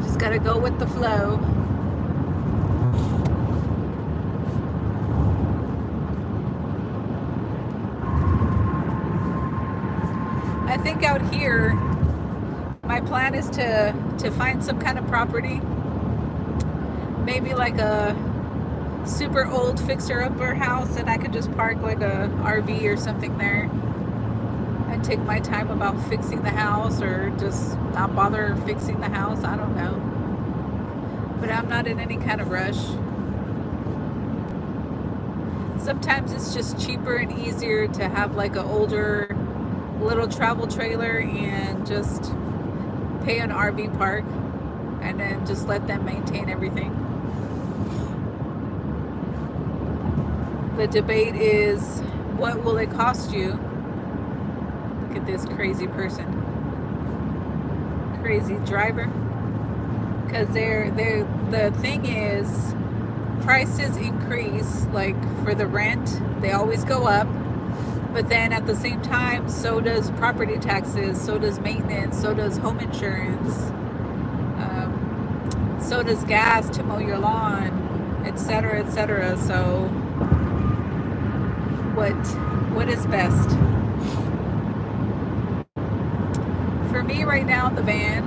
just gotta go with the flow. I think out here, my plan is to find some kind of property, maybe like a super old fixer-upper house, and I could just park like a RV or something there and take my time about fixing the house, or just not bother fixing the house. I don't know, but I'm not in any kind of rush. Sometimes it's just cheaper and easier to have like an older little travel trailer and just pay an RV park and then just let them maintain everything. The debate is, what will it cost you? Look at this crazy person, crazy driver. Because the thing is, prices increase, like for the rent, they always go up. But then at the same time, so does property taxes, so does maintenance, so does home insurance, so does gas to mow your lawn, etc., etc. So what is best? For me right now, the van,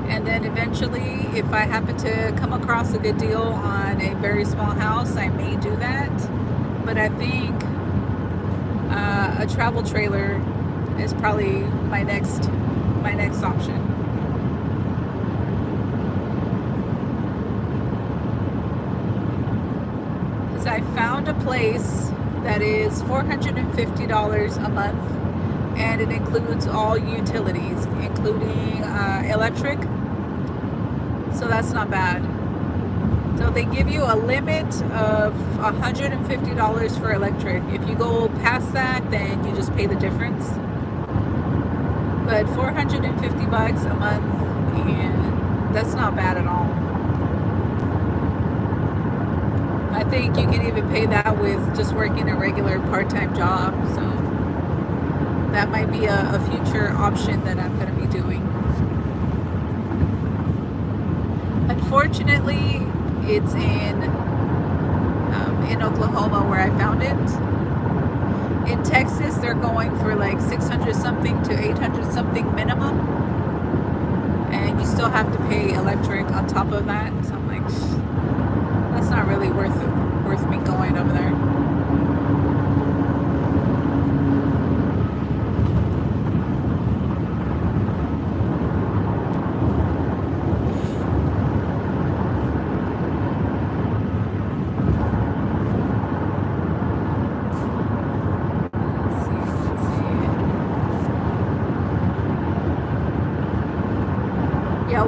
and then eventually, if I happen to come across a good deal on a very small house, I may do that. But I think a travel trailer is probably my next option. Because I found a place that is $450 a month, and it includes all utilities, including electric. So that's not bad. So they give you a limit of $150 for electric. If you go past that, then you just pay the difference. But $450 a month, and that's not bad at all. I think you can even pay that with just working a regular part-time job. So that might be a future option that I'm going to be doing. Unfortunately, it's in Oklahoma where I found it. In Texas, they're going for like 600 something to 800 something minimum, and you still have to pay electric on top of that. So I'm like, that's not really worth me going over there.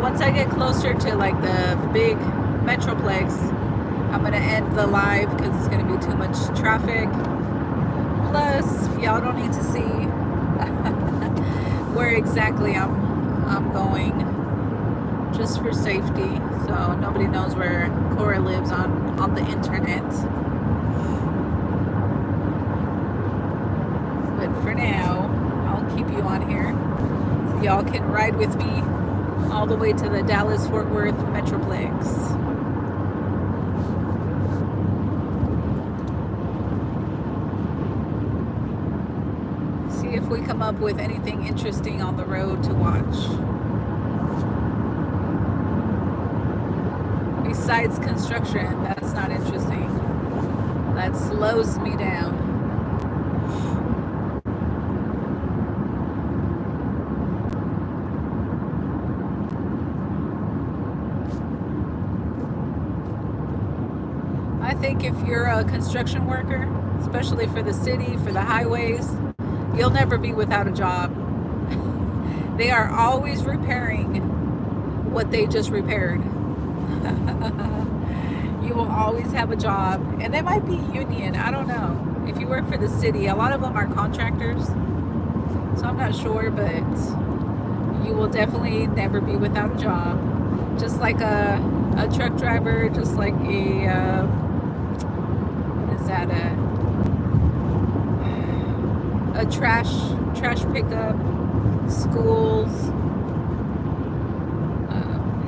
once I get closer to like the big metroplex, I'm gonna end the live because it's gonna be too much traffic. Plus, y'all don't need to see where exactly I'm going, just for safety, so nobody knows where Cora lives on the internet. But for now, I'll keep you on here so y'all can ride with me all the way to the Dallas-Fort Worth metroplex. If we come up with anything interesting on the road to watch. Besides construction, that's not interesting. That slows me down. I think if you're a construction worker, especially for the city, for the highways, you'll never be without a job. They are always repairing what they just repaired. You will always have a job, and they might be union, I don't know. If you work for the city, a lot of them are contractors, so I'm not sure, but you will definitely never be without a job. Just like a truck driver, just like a what is that, a trash pickup, schools,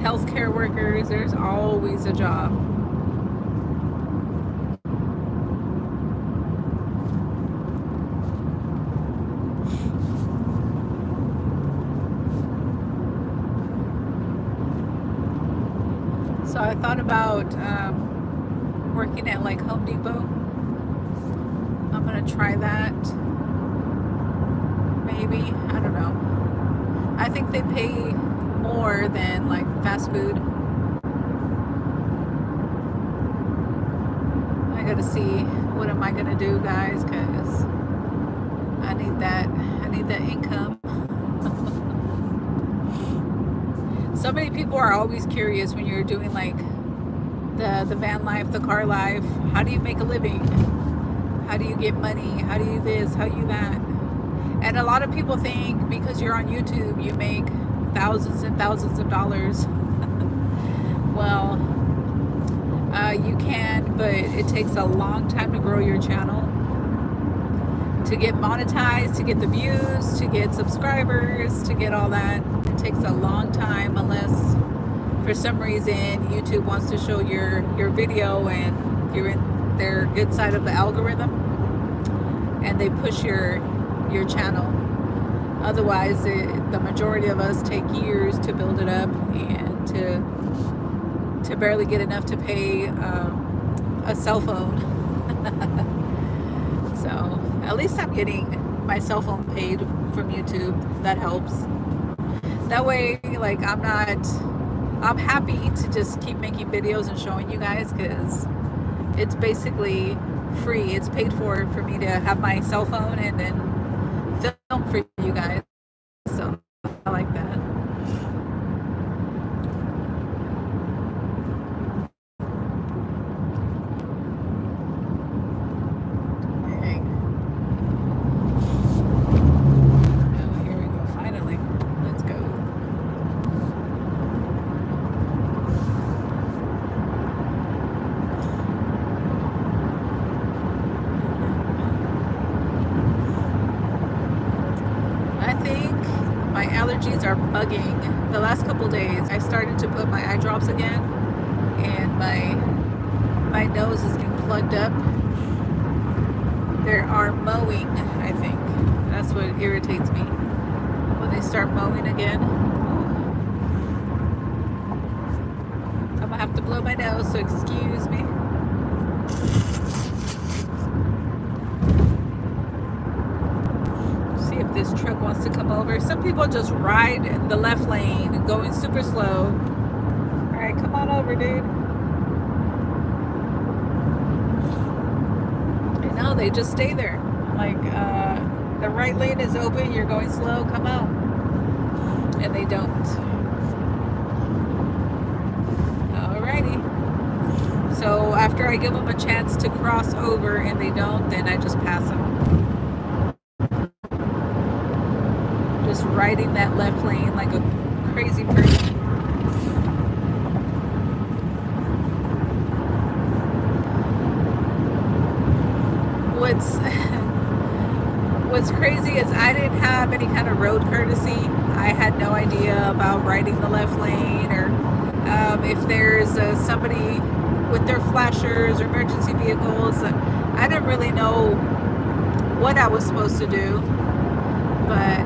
healthcare workers. There's always a job. So I thought about working at like Home Depot. I'm gonna try that. Maybe, I don't know. I think they pay more than like fast food. I gotta see what am I gonna do, guys, because I need that income. So many people are always curious when you're doing like the van life, the car life. How do you make a living? How do you get money? How do you this? How do you that? And a lot of people think because you're on YouTube, you make thousands and thousands of dollars. Well, you can, but it takes a long time to grow your channel, to get monetized, to get the views, to get subscribers, to get all that. It takes a long time, unless for some reason YouTube wants to show your video and you're in their good side of the algorithm and they push your channel. Otherwise, the majority of us take years to build it up and to barely get enough to pay a cell phone. So at least I'm getting my cell phone paid from YouTube. That helps. That way, like, I'm happy to just keep making videos and showing you guys, because it's basically free. It's paid for me to have my cell phone and then film for you guys. So I like that. Allergies are bugging. The last couple days I started to put my eye drops again, and my nose is getting plugged up. They are mowing, I think. That's what irritates me, when they start mowing again. I'm gonna have to blow my nose, so excuse me. If this truck wants to come over. Some people just ride in the left lane going super slow. All right, come on over, dude. I know, they just stay there. Like, the right lane is open, you're going slow, come out. And they don't. So after I give them a chance to cross over and they don't, then I just pass them. Just riding that left lane like a crazy person. What's crazy is I didn't have any kind of road courtesy. I had no idea about riding the left lane, or if there's somebody with their flashers or emergency vehicles. I didn't really know what I was supposed to do. But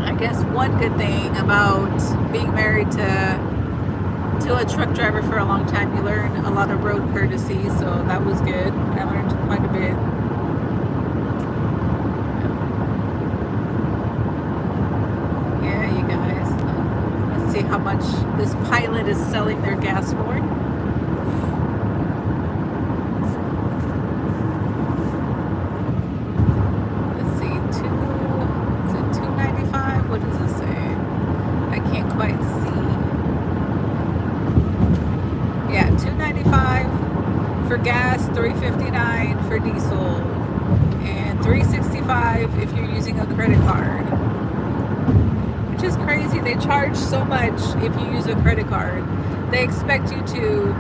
I guess one good thing about being married to a truck driver for a long time, you learn a lot of road courtesy, so that was good. I learned quite a bit. Yeah, you guys. Let's see how much this Pilot is selling their gas for. Let's see, is it $2.95? What does it say? I can't quite see. Yeah, $2.95 for gas, $3.59 for diesel, and $3.65 if you're using a credit card. Which is crazy. They charge so much if you use a credit card. They expect you to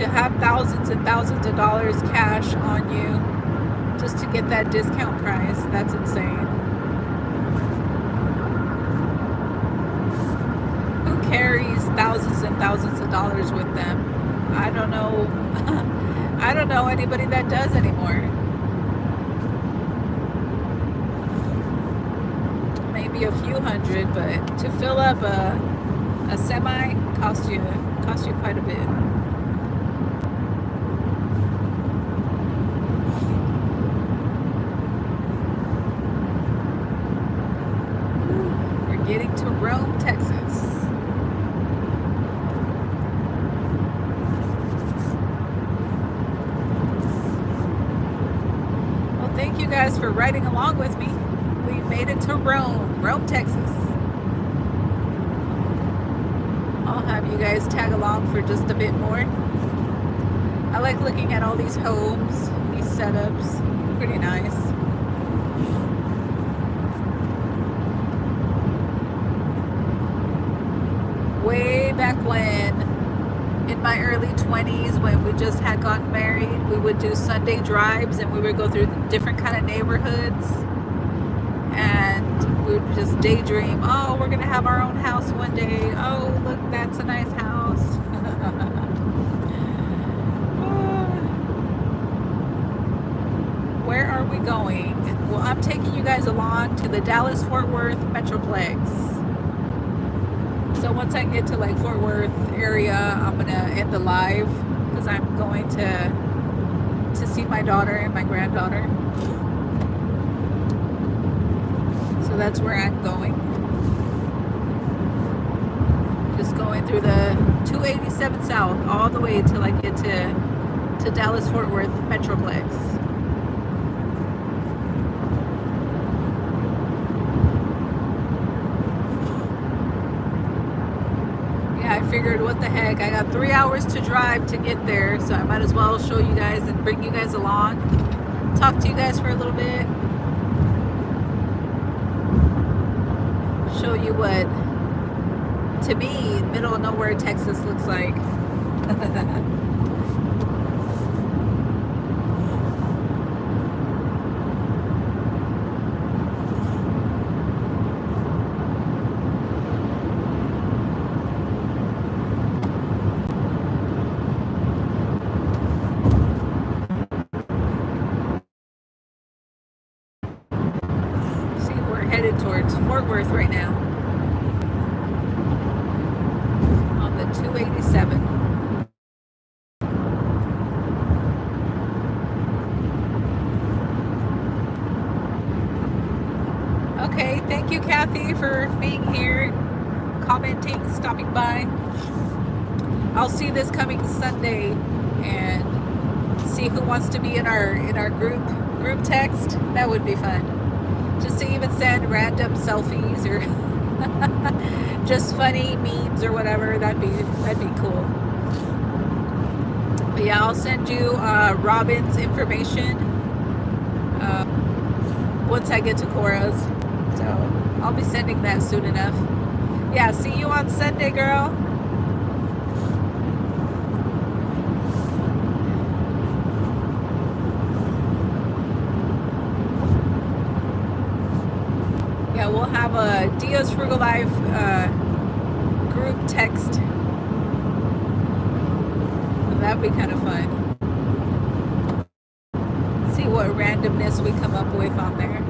have thousands and thousands of dollars cash on you just to get that discount price. That's insane. Who carries thousands and thousands of dollars with them? I don't know. I don't know anybody that does anymore. Maybe a few hundred, but to fill up a semi costs you quite a bit. We're getting to Rome, Texas. Well, thank you guys for riding along with me. We made it to Rome, Texas. I'll have you guys tag along for just a bit more. I like looking at all these homes, these setups. Pretty nice. Way back when, in my early 20s, when we just had gotten married, we would do Sunday drives and we would go through different kind of neighborhoods. And we would just daydream, oh, we're gonna have our own house one day. Oh, look, that's a nice house. Where are we going? Well, I'm taking you guys along to the Dallas-Fort Worth metroplex. So once I get to like Fort Worth area, I'm gonna end the live because I'm going to see my daughter and my granddaughter. So that's where I'm going. Just going through the 287 South all the way till I get to Dallas-Fort Worth metroplex. Yeah, I figured what the heck, I got 3 hours to drive to get there, so I might as well show you guys and bring you guys along, talk to you guys for a little bit. Show you what, to me, middle of nowhere Texas looks like. See, we're headed towards Fort Worth right now. 287. Okay, thank you, Kathy, for being here, commenting, stopping by. I'll see this coming Sunday and see who wants to be in our group text. That would be fun. Just to even send random selfies or just funny memes or whatever. That'd be cool. But yeah, I'll send you Robin's information once I get to Cora's. So I'll be sending that soon enough. Yeah, see you on Sunday, girl. Yeah, we'll have a DiasFrugalLife group text. That'd be kind of fun. See what randomness we come up with on there.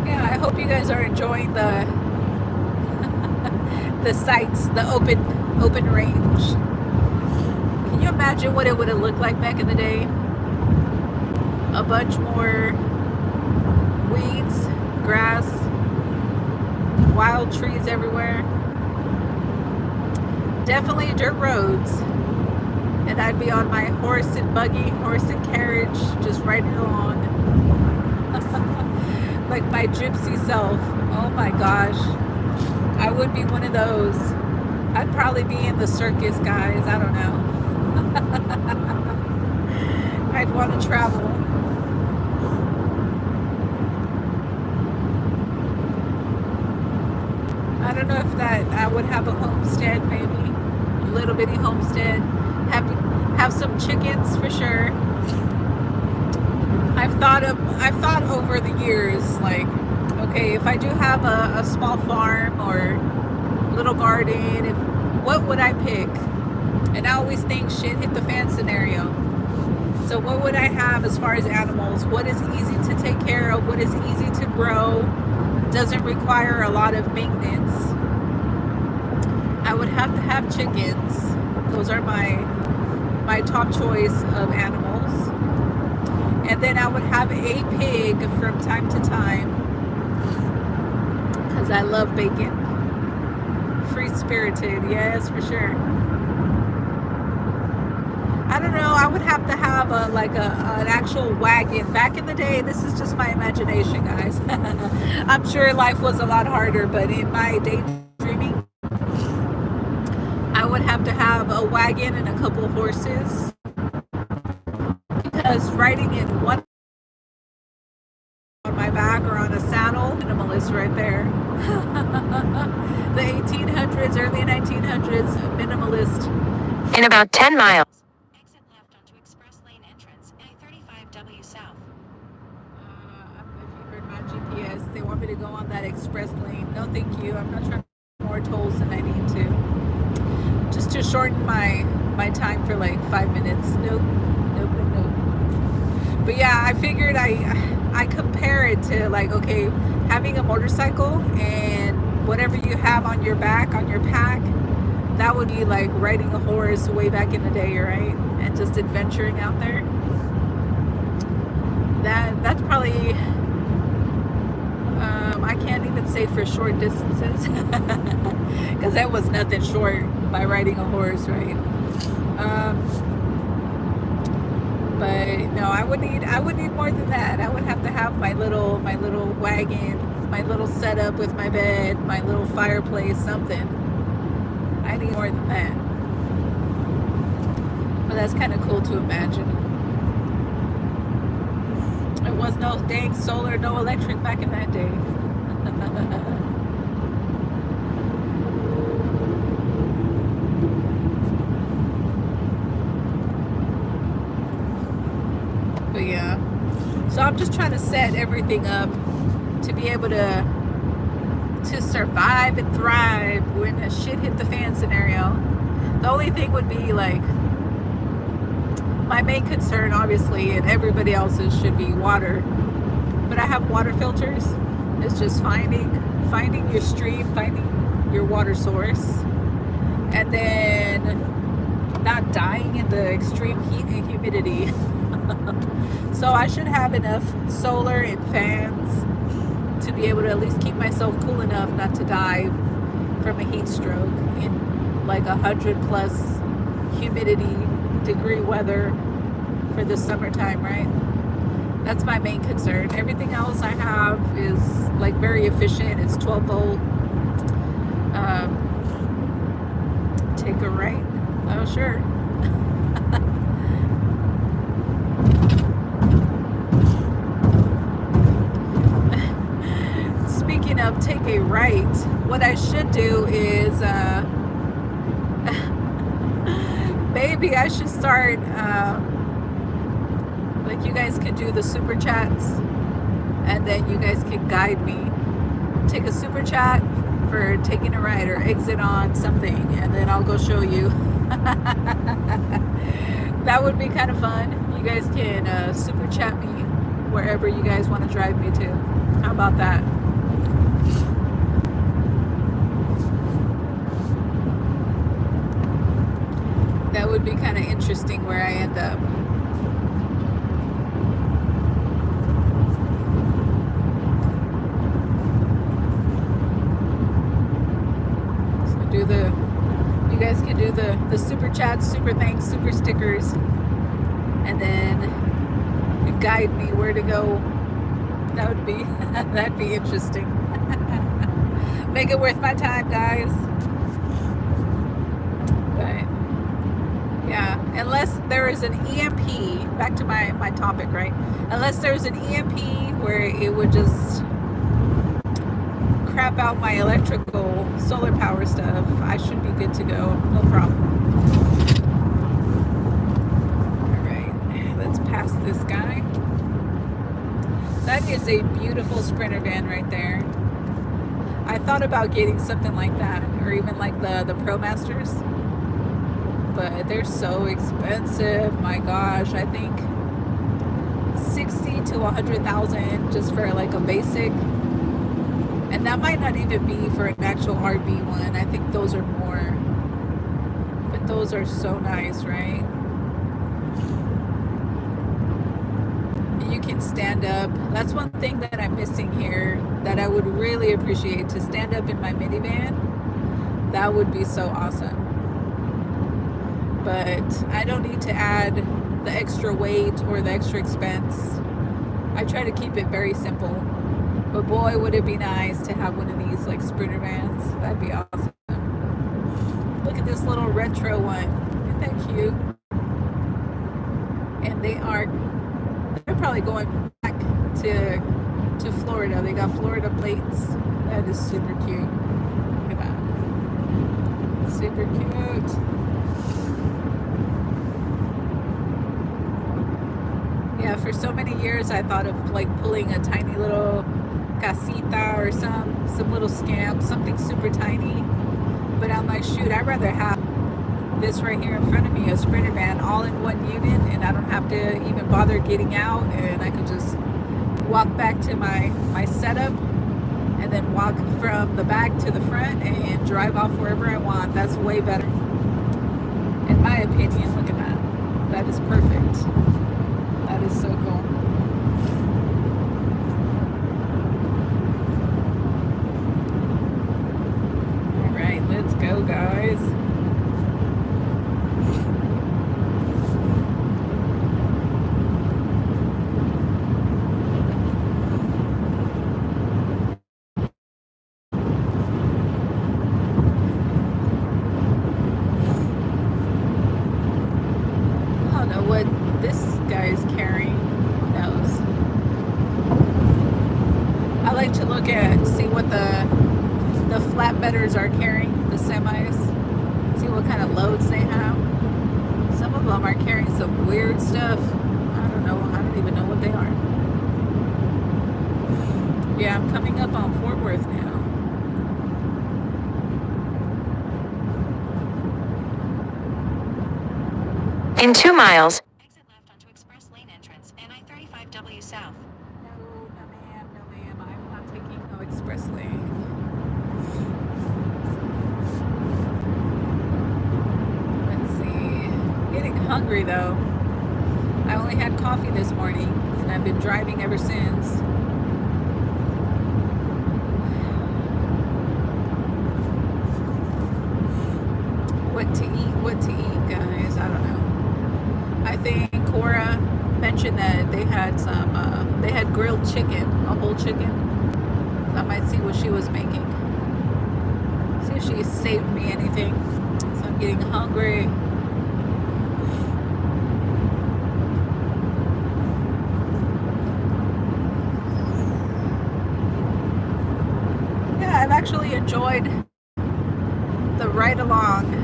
Yeah, I hope you guys are enjoying the sights, the open range. Can you imagine what it would have looked like back in the day? A bunch more weeds, grass, wild trees everywhere. Definitely dirt roads. And I'd be on my horse and carriage, just riding along. Like my gypsy self. Oh my gosh. I would be one of those. I'd probably be in the circus, guys. I don't know. I'd want to travel. I don't know if that I would have a homestead, maybe a little bitty homestead. Have some chickens for sure. I've thought over the years, like, okay, if I do have a small farm or little garden, what would I pick? And I always think shit hit the fan scenario. So what would I have as far as animals? What is easy to take care of? What is easy to grow? Doesn't require a lot of maintenance. I would have to have chickens. Those are my top choice of animals. And then I would have a pig from time to time because I love bacon. Free-spirited, yes, for sure. I don't know, I would have to have an actual wagon. Back in the day, this is just my imagination, guys. I'm sure life was a lot harder, but in my daydreaming, I would have to have a wagon and a couple of horses. Because riding in one on my back or on a saddle, minimalist right there. The 1800s, early 1900s, minimalist. In about 10 miles. Exit left onto Express Lane entrance, I-35W South. I don't know if you heard my GPS. They want me to go on that express lane. No, thank you. I'm not trying to do more tolls than I need to. Just to shorten my time for like 5 minutes. Nope. But yeah, I figured I compare it to like, okay, having a motorcycle and whatever you have on your back, on your pack, that would be like riding a horse way back in the day, right? And just adventuring out there. That's probably, I can't even say for short distances because that was nothing short by riding a horse, right? But no, I would need more than that. I would have to have my little wagon, my little setup with my bed, my little fireplace, something. I need more than that. But that's kind of cool to imagine. There was no dang solar, no electric back in that day. But yeah, so I'm just trying to set everything up to be able to survive and thrive when a shit hit the fan scenario. The only thing would be like, my main concern obviously, and everybody else's, should be water. But I have water filters. It's just finding your stream, finding your water source, and then not dying in the extreme heat and humidity. So I should have enough solar and fans to be able to at least keep myself cool enough not to die from a heat stroke in like 100+ humidity degree weather for the summertime, right? That's my main concern. Everything else I have is like very efficient. It's 12 volt. Take a right. Oh, sure. Speaking of take a right, what I should do is maybe I should start like you guys could do the super chats and then you guys can guide me. Take a super chat for taking a right or exit on something and then I'll go show you. That would be kind of fun. You guys can super chat me wherever you guys want to drive me to. How about that? That would be kind of interesting where I end up. You guys can do the super chats, super thanks, super stickers, and then guide me where to go. That would be that'd be interesting. Make it worth my time, guys. But yeah, unless there is an EMP, back to my topic, right? Unless there's an EMP where it would just crap out my electrical solar power stuff, I should be good to go. No problem. Alright, let's pass this guy. That is a beautiful Sprinter van right there. I thought about getting something like that, or even like the Pro Masters, but they're so expensive. My gosh, I think 60 to 100,000 just for like a basic. And that might not even be for an actual RB one. I think those are more. But those are so nice, right? You can stand up. That's one thing that I'm missing here that I would really appreciate, to stand up in my minivan. That would be so awesome. But I don't need to add the extra weight or the extra expense. I try to keep it very simple. But boy, would it be nice to have one of these like Sprinter vans. That'd be awesome. Look at this little retro one. Isn't that cute? And they're probably going back to Florida. They got Florida plates. That is super cute. Look at that. Super cute. Yeah, for so many years I thought of like pulling a tiny little casita or some little scamp, something super tiny. But I'm like, shoot, I'd rather have this right here in front of me, a Sprinter van, all in one unit, and I don't have to even bother getting out, and I could just walk back to my setup and then walk from the back to the front and drive off wherever I want. That's way better, in my opinion. Look at that. That is perfect. That is so cool. Let's go, guys. I don't know what this guy's carrying. Who knows? I like to look at, see what the flatbedders are carrying, the semis, see what kind of loads they have. Some of them are carrying some weird stuff. I don't even know what they are. Yeah, I'm coming up on Fort Worth now. In 2 miles, Exit left onto express lane entrance and I-35W south. No, ma'am, I'm not taking no express lane. Getting hungry though. I only had coffee this morning and I've been driving ever since. What to eat, guys? I don't know. I think Cora mentioned mentioned that they had they had grilled chicken, a whole chicken. I might see what she was making. See if she saved me anything. So I'm getting hungry. Yeah, I've actually enjoyed the ride along.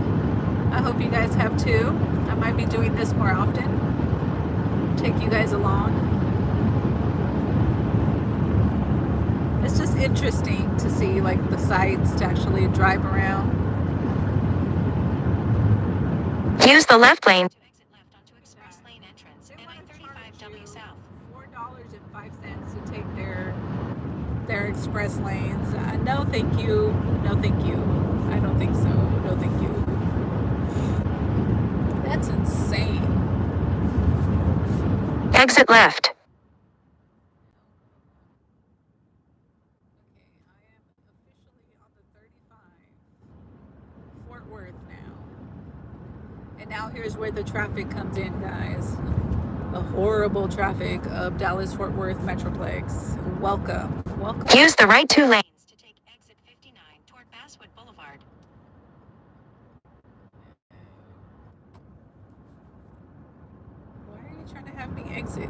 I hope you guys have too. I might be doing this more often. Take you guys along. It's just interesting to see like the sights, to actually drive around. Use the left lane. To exit left onto express lane entrance They and want to charge I-35W you south. $4.05 to take their express lanes. No, thank you. No, thank you. I don't think so. No, thank you. That's insane. Exit left. Okay, I am officially on the 35, Fort Worth now. And now here's where the traffic comes in, guys. The horrible traffic of Dallas-Fort Worth metroplex. Welcome. Welcome. Use the right 2 lane. To take exit 59 toward Basswood Boulevard. Why are you trying to have me exit?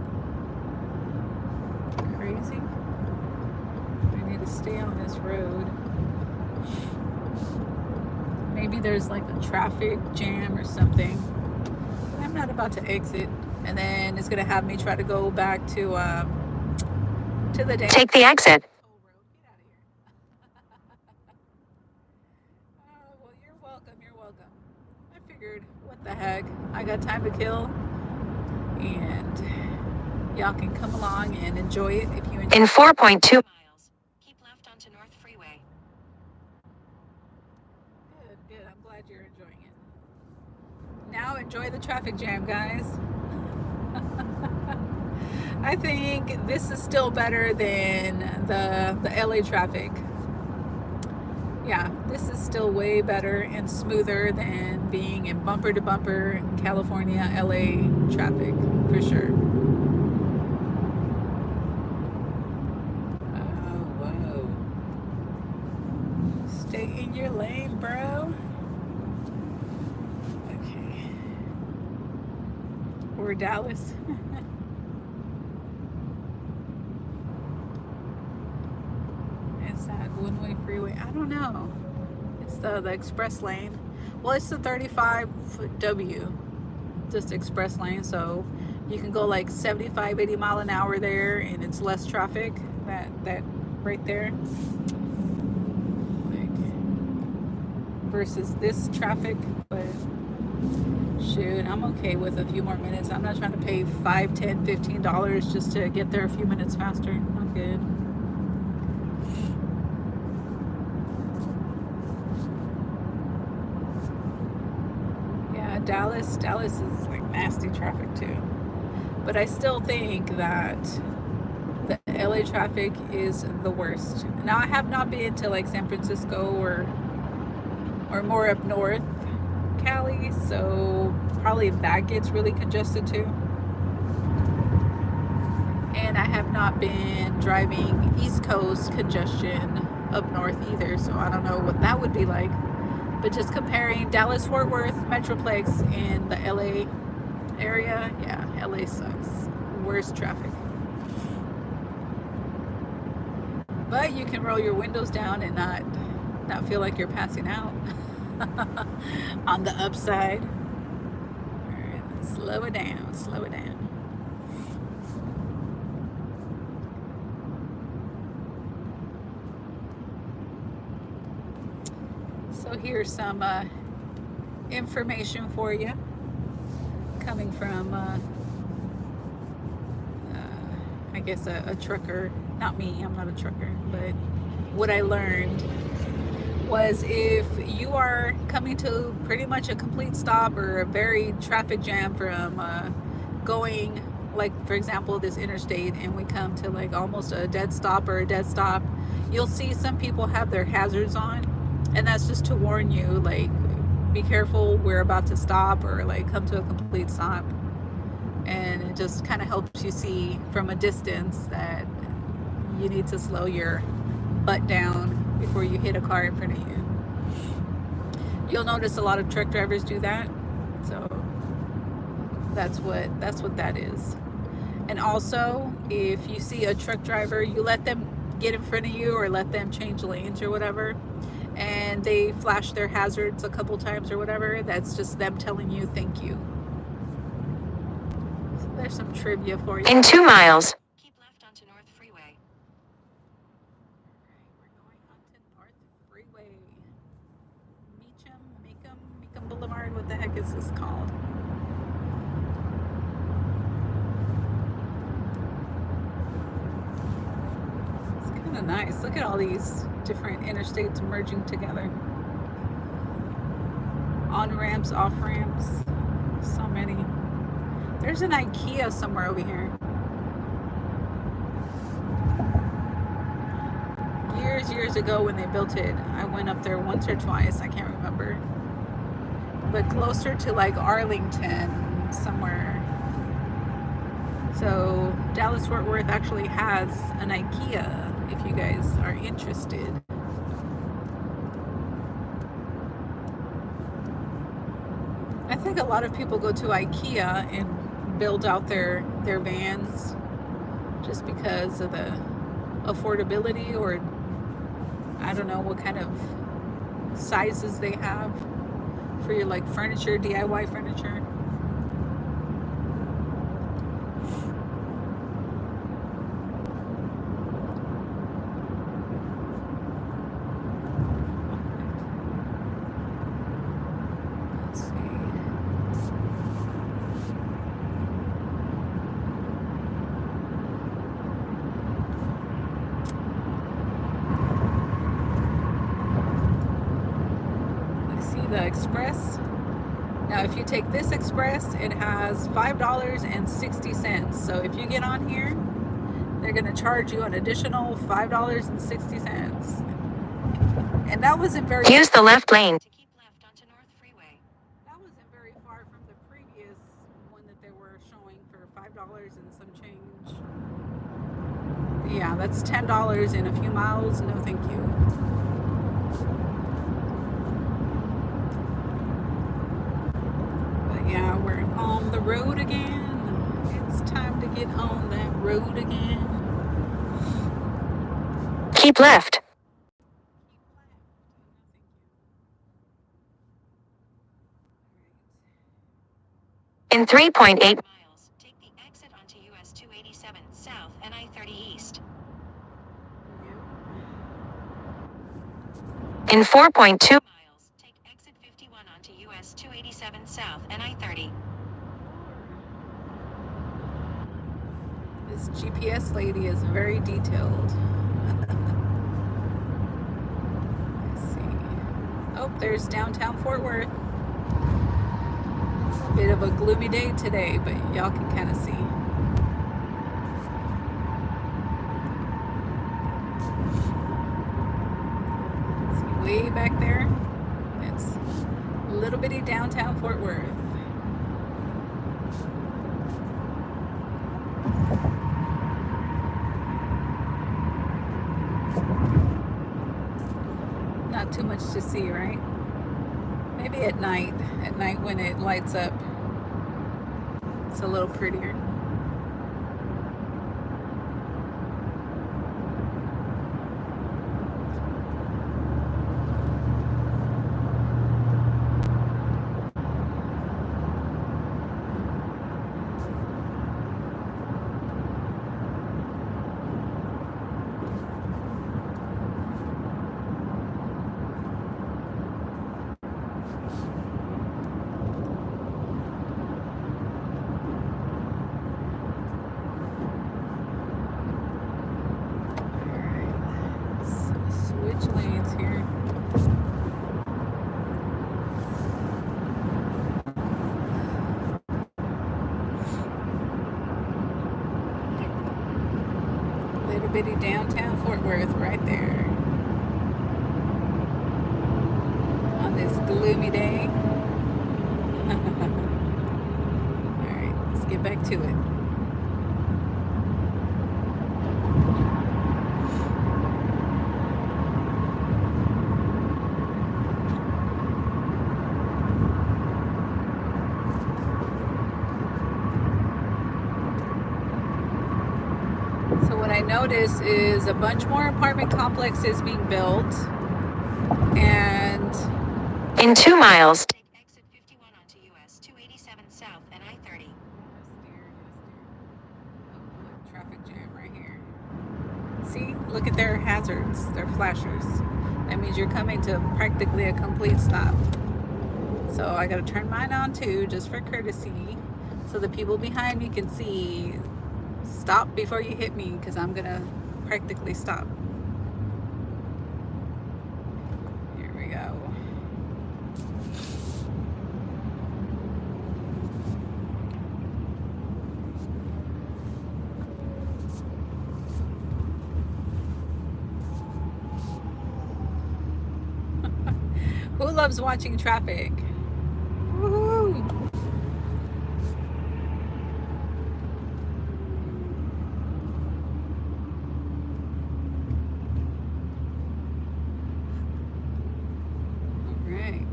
Crazy. I need to stay on this road. Maybe there's like a traffic jam or something. I'm not about to exit, and then it's gonna have me try to go back to the day. Take the exit. Get out of here. Oh, well, you're welcome. You're welcome. I figured, what the heck? I got time to kill, and y'all can come along and enjoy it if you enjoy. In 4.2 miles. Keep left onto North Freeway. Good, good. I'm glad you're enjoying it. Now enjoy the traffic jam, guys. I think this is still better than the LA traffic. Yeah, this is still way better and smoother than being in bumper to bumper California, LA traffic, for sure. Oh, whoa. Stay in your lane, bro. Okay. Or Dallas. Is that one-way freeway? I don't know. It's the express lane. Well, it's the 35W, just express lane, so you can go like 75, 80 mile an hour there, and it's less traffic. That right there. Like, versus this traffic, but shoot, I'm okay with a few more minutes. I'm not trying to pay $5, $10, $15 just to get there a few minutes faster. I'm good. Yeah, Dallas is like nasty traffic too. But I still think that the LA traffic is the worst. Now, I have not been to like San Francisco or more up north, Cali, so probably that gets really congested too. And I have not been driving East Coast congestion up north either, so I don't know what that would be like. But just comparing Dallas-Fort Worth metroplex and the LA area, yeah, LA sucks. Worst traffic. But you can roll your windows down and not feel like you're passing out. On the upside. All right, slow it down, slow it down. So here's some information for you, coming from I guess a trucker. Not me, I'm not a trucker, but what I learned was if you are coming to pretty much a complete stop or a very traffic jam from going, like for example this interstate, and we come to like almost a dead stop or a dead stop, you'll see some people have their hazards on, and that's just to warn you, like, be careful, we're about to stop, or like come to a complete stop. and it just kind of helps you see from a distance that you need to slow your butt down before you hit a car in front of you. You'll notice a lot of truck drivers do that, so that's what that is. And also, if you see a truck driver, you let them get in front of you or let them change lanes or whatever, and they flash their hazards a couple times or whatever, that's just them telling you thank you. So there's some trivia for you. In 2 miles, Keep left onto North Freeway. We're going onto North Freeway. Meacham Boulevard, what the heck is this called? It's kind of nice. Look at all these different interstates merging together. On ramps, off ramps, so many. There's an IKEA somewhere over here. Years ago when they built it, I went up there once or twice, I can't remember, but closer to like Arlington somewhere. So Dallas Fort Worth actually has an IKEA if you guys are interested. I think a lot of people go to IKEA and build out their vans just because of the affordability, or I don't know what kind of sizes they have for your like furniture, DIY furniture. Let's see. The express. Now if you take this express, it has $5.60. So if you get on here, they're going to charge you an additional $5.60. And that wasn't very use the left lane. To keep left onto North Freeway. That wasn't very far from the previous one that they were showing for $5 and some change. Yeah, that's $10 in a few miles. No thank you. Yeah, we're on the road again. It's time to get on that road again. Keep left. In 3.8, Miles, take the exit onto US 287 South and I-30 East. in 4.2, Miles, take exit 51 onto US 287 South and I-30. This GPS lady is very detailed. Let's see. Oh, there's downtown Fort Worth. Bit of a gloomy day today, but y'all can kind of see. See way back there? That's a little bitty downtown Fort Worth. Not too much to see, right? Maybe at night when it lights up, it's a little prettier. Switch lanes here. Little bitty downtown Fort Worth right there. On this gloomy day. Alright, let's get get back to it. So what I noticed is a bunch more apartment complexes being built, and In 2 miles, Take exit 51 onto US 287 South and I-30. Oh, traffic jam right here. See, look at their hazards, their flashers. That means you're coming to practically a complete stop. So I gotta turn mine on too, just for courtesy, so the people behind me can see. Stop before you hit me, because I'm gonna practically stop. Here we go. Who loves watching traffic? Woohoo! All right.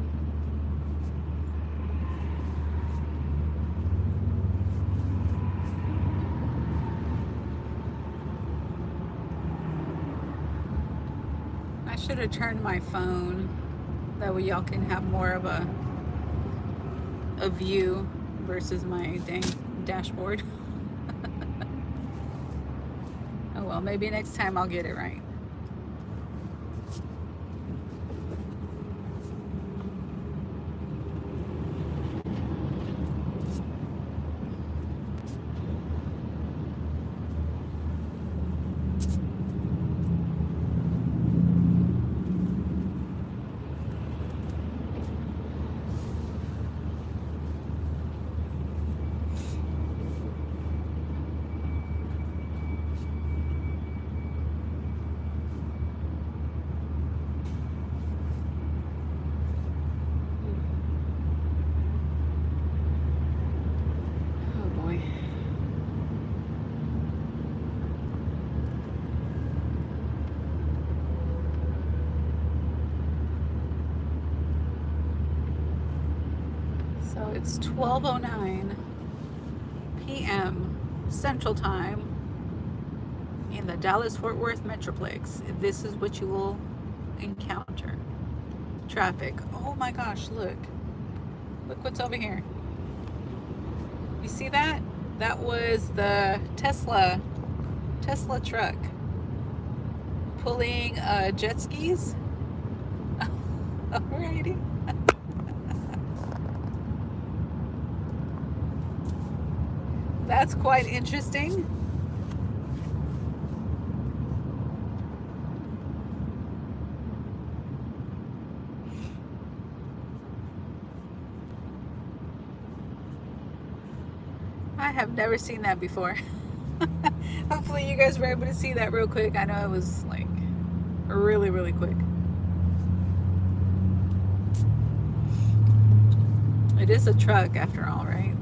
I should have turned my phone. That way y'all can have more of a view versus my dang dashboard. Oh well, maybe next time I'll get it right. Oh boy. So it's 12:09 p.m. Central Time in the Dallas-Fort Worth metroplex. This is what you will encounter. Traffic. Oh my gosh, look. Look what's over here. You see that? That was the Tesla truck pulling jet skis. Alrighty. That's quite interesting. I have never seen that before. Hopefully you guys were able to see that real quick. I know it was like really, really quick. It is a truck after all, right?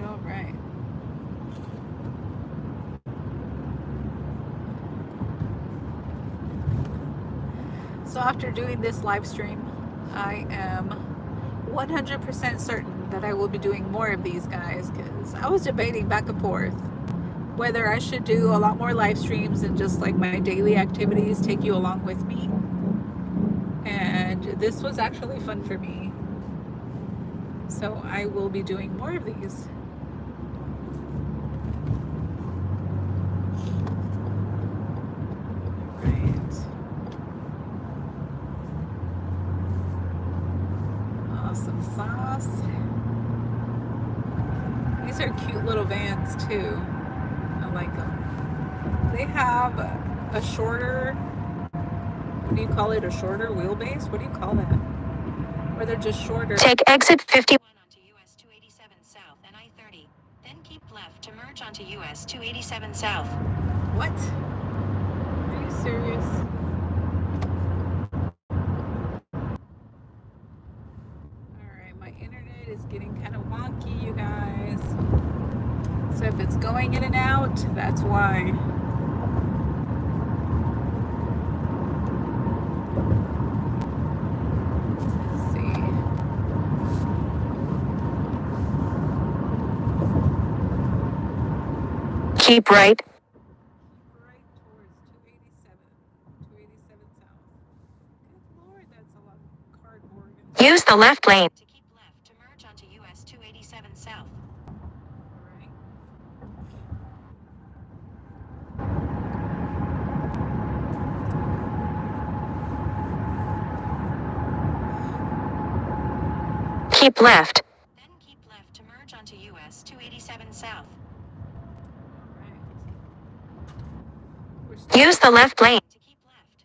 All right. So after doing this live stream, I am 100% certain that I will be doing more of these guys, because I was debating back and forth whether I should do a lot more live streams and just like my daily activities take you along with me. And this was actually fun for me. So I will be doing more of these. house. These are cute little vans too. I like them. They have a shorter, what do you call it? A shorter wheelbase? What do you call that? Or they're just shorter. Take exit 50. Onto US 287 South and I-30. Then keep left to merge onto US 287 South. What? Are you serious? Alright, my internet is getting kind of wonky, you guys. So if it's going in and out, that's why. Let's see. Keep right. Right towards 287 South. Good Lord, that's a lot of cardboard. Use the left lane. To keep left to merge onto US 287 South. Alright. Keep left. Then keep left to merge onto US 287 South. Alright. Use the left lane. To keep left.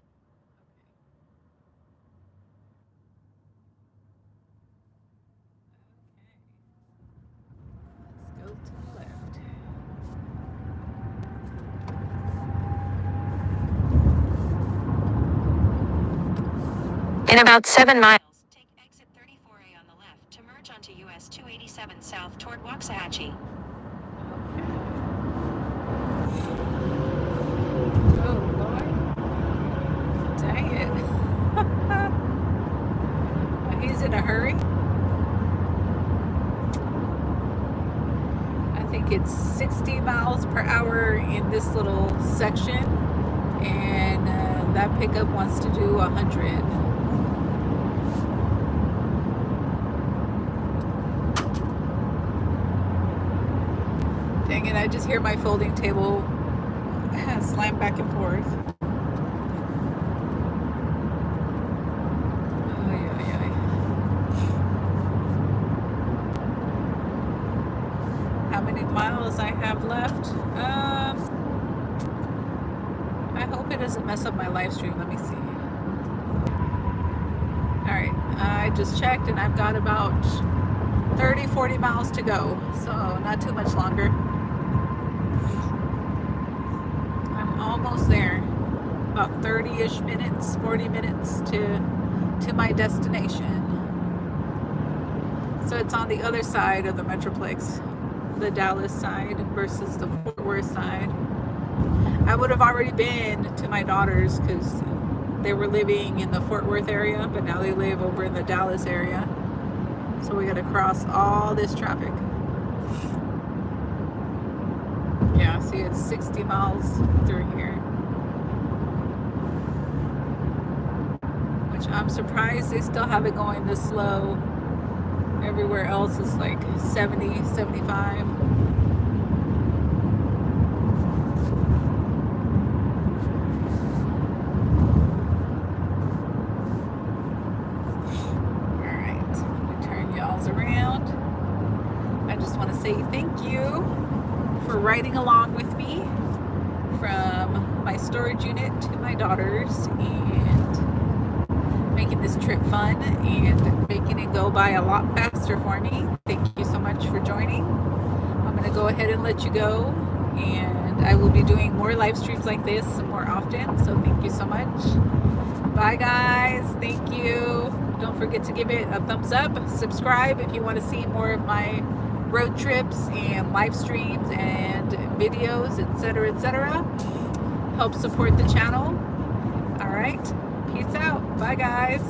Okay. Let's go to the left. In about 7 miles. Take exit 34A on the left to merge onto US 287 South toward Waxahachie. Oh Lord. Dang it. He's in a hurry. I think it's 60 miles per hour in this little section, and that pickup wants to do 100. Dang it, I just hear my folding table slam back and forth. How many miles I have left? I hope it doesn't mess up my live stream. Let me see. Alright, I just checked and I've got about 30-40 miles to go, so not too much longer. I'm almost there. About 30-ish minutes, 40 minutes to my destination. So it's on the other side of the metroplex, the Dallas side versus the Fort Worth side. I would have already been to my daughters because they were living in the Fort Worth area, but now they live over in the Dallas area. So we got to cross all this traffic. Yeah, see, it's 60 miles through here. Which I'm surprised they still have it going this slow. Everywhere else is like 70, 75. Around. I just want to say thank you for riding along with me from my storage unit to my daughters and making this trip fun and making it go by a lot faster for me. Thank you so much for joining. I'm going to go ahead and let you go, and I will be doing more live streams like this more often, so thank you so much. Bye guys, thank you. Don't forget to give it a thumbs up, subscribe if you want to see more of my road trips and live streams and videos, etc., etc. Help support the channel. All right, peace out. Bye guys.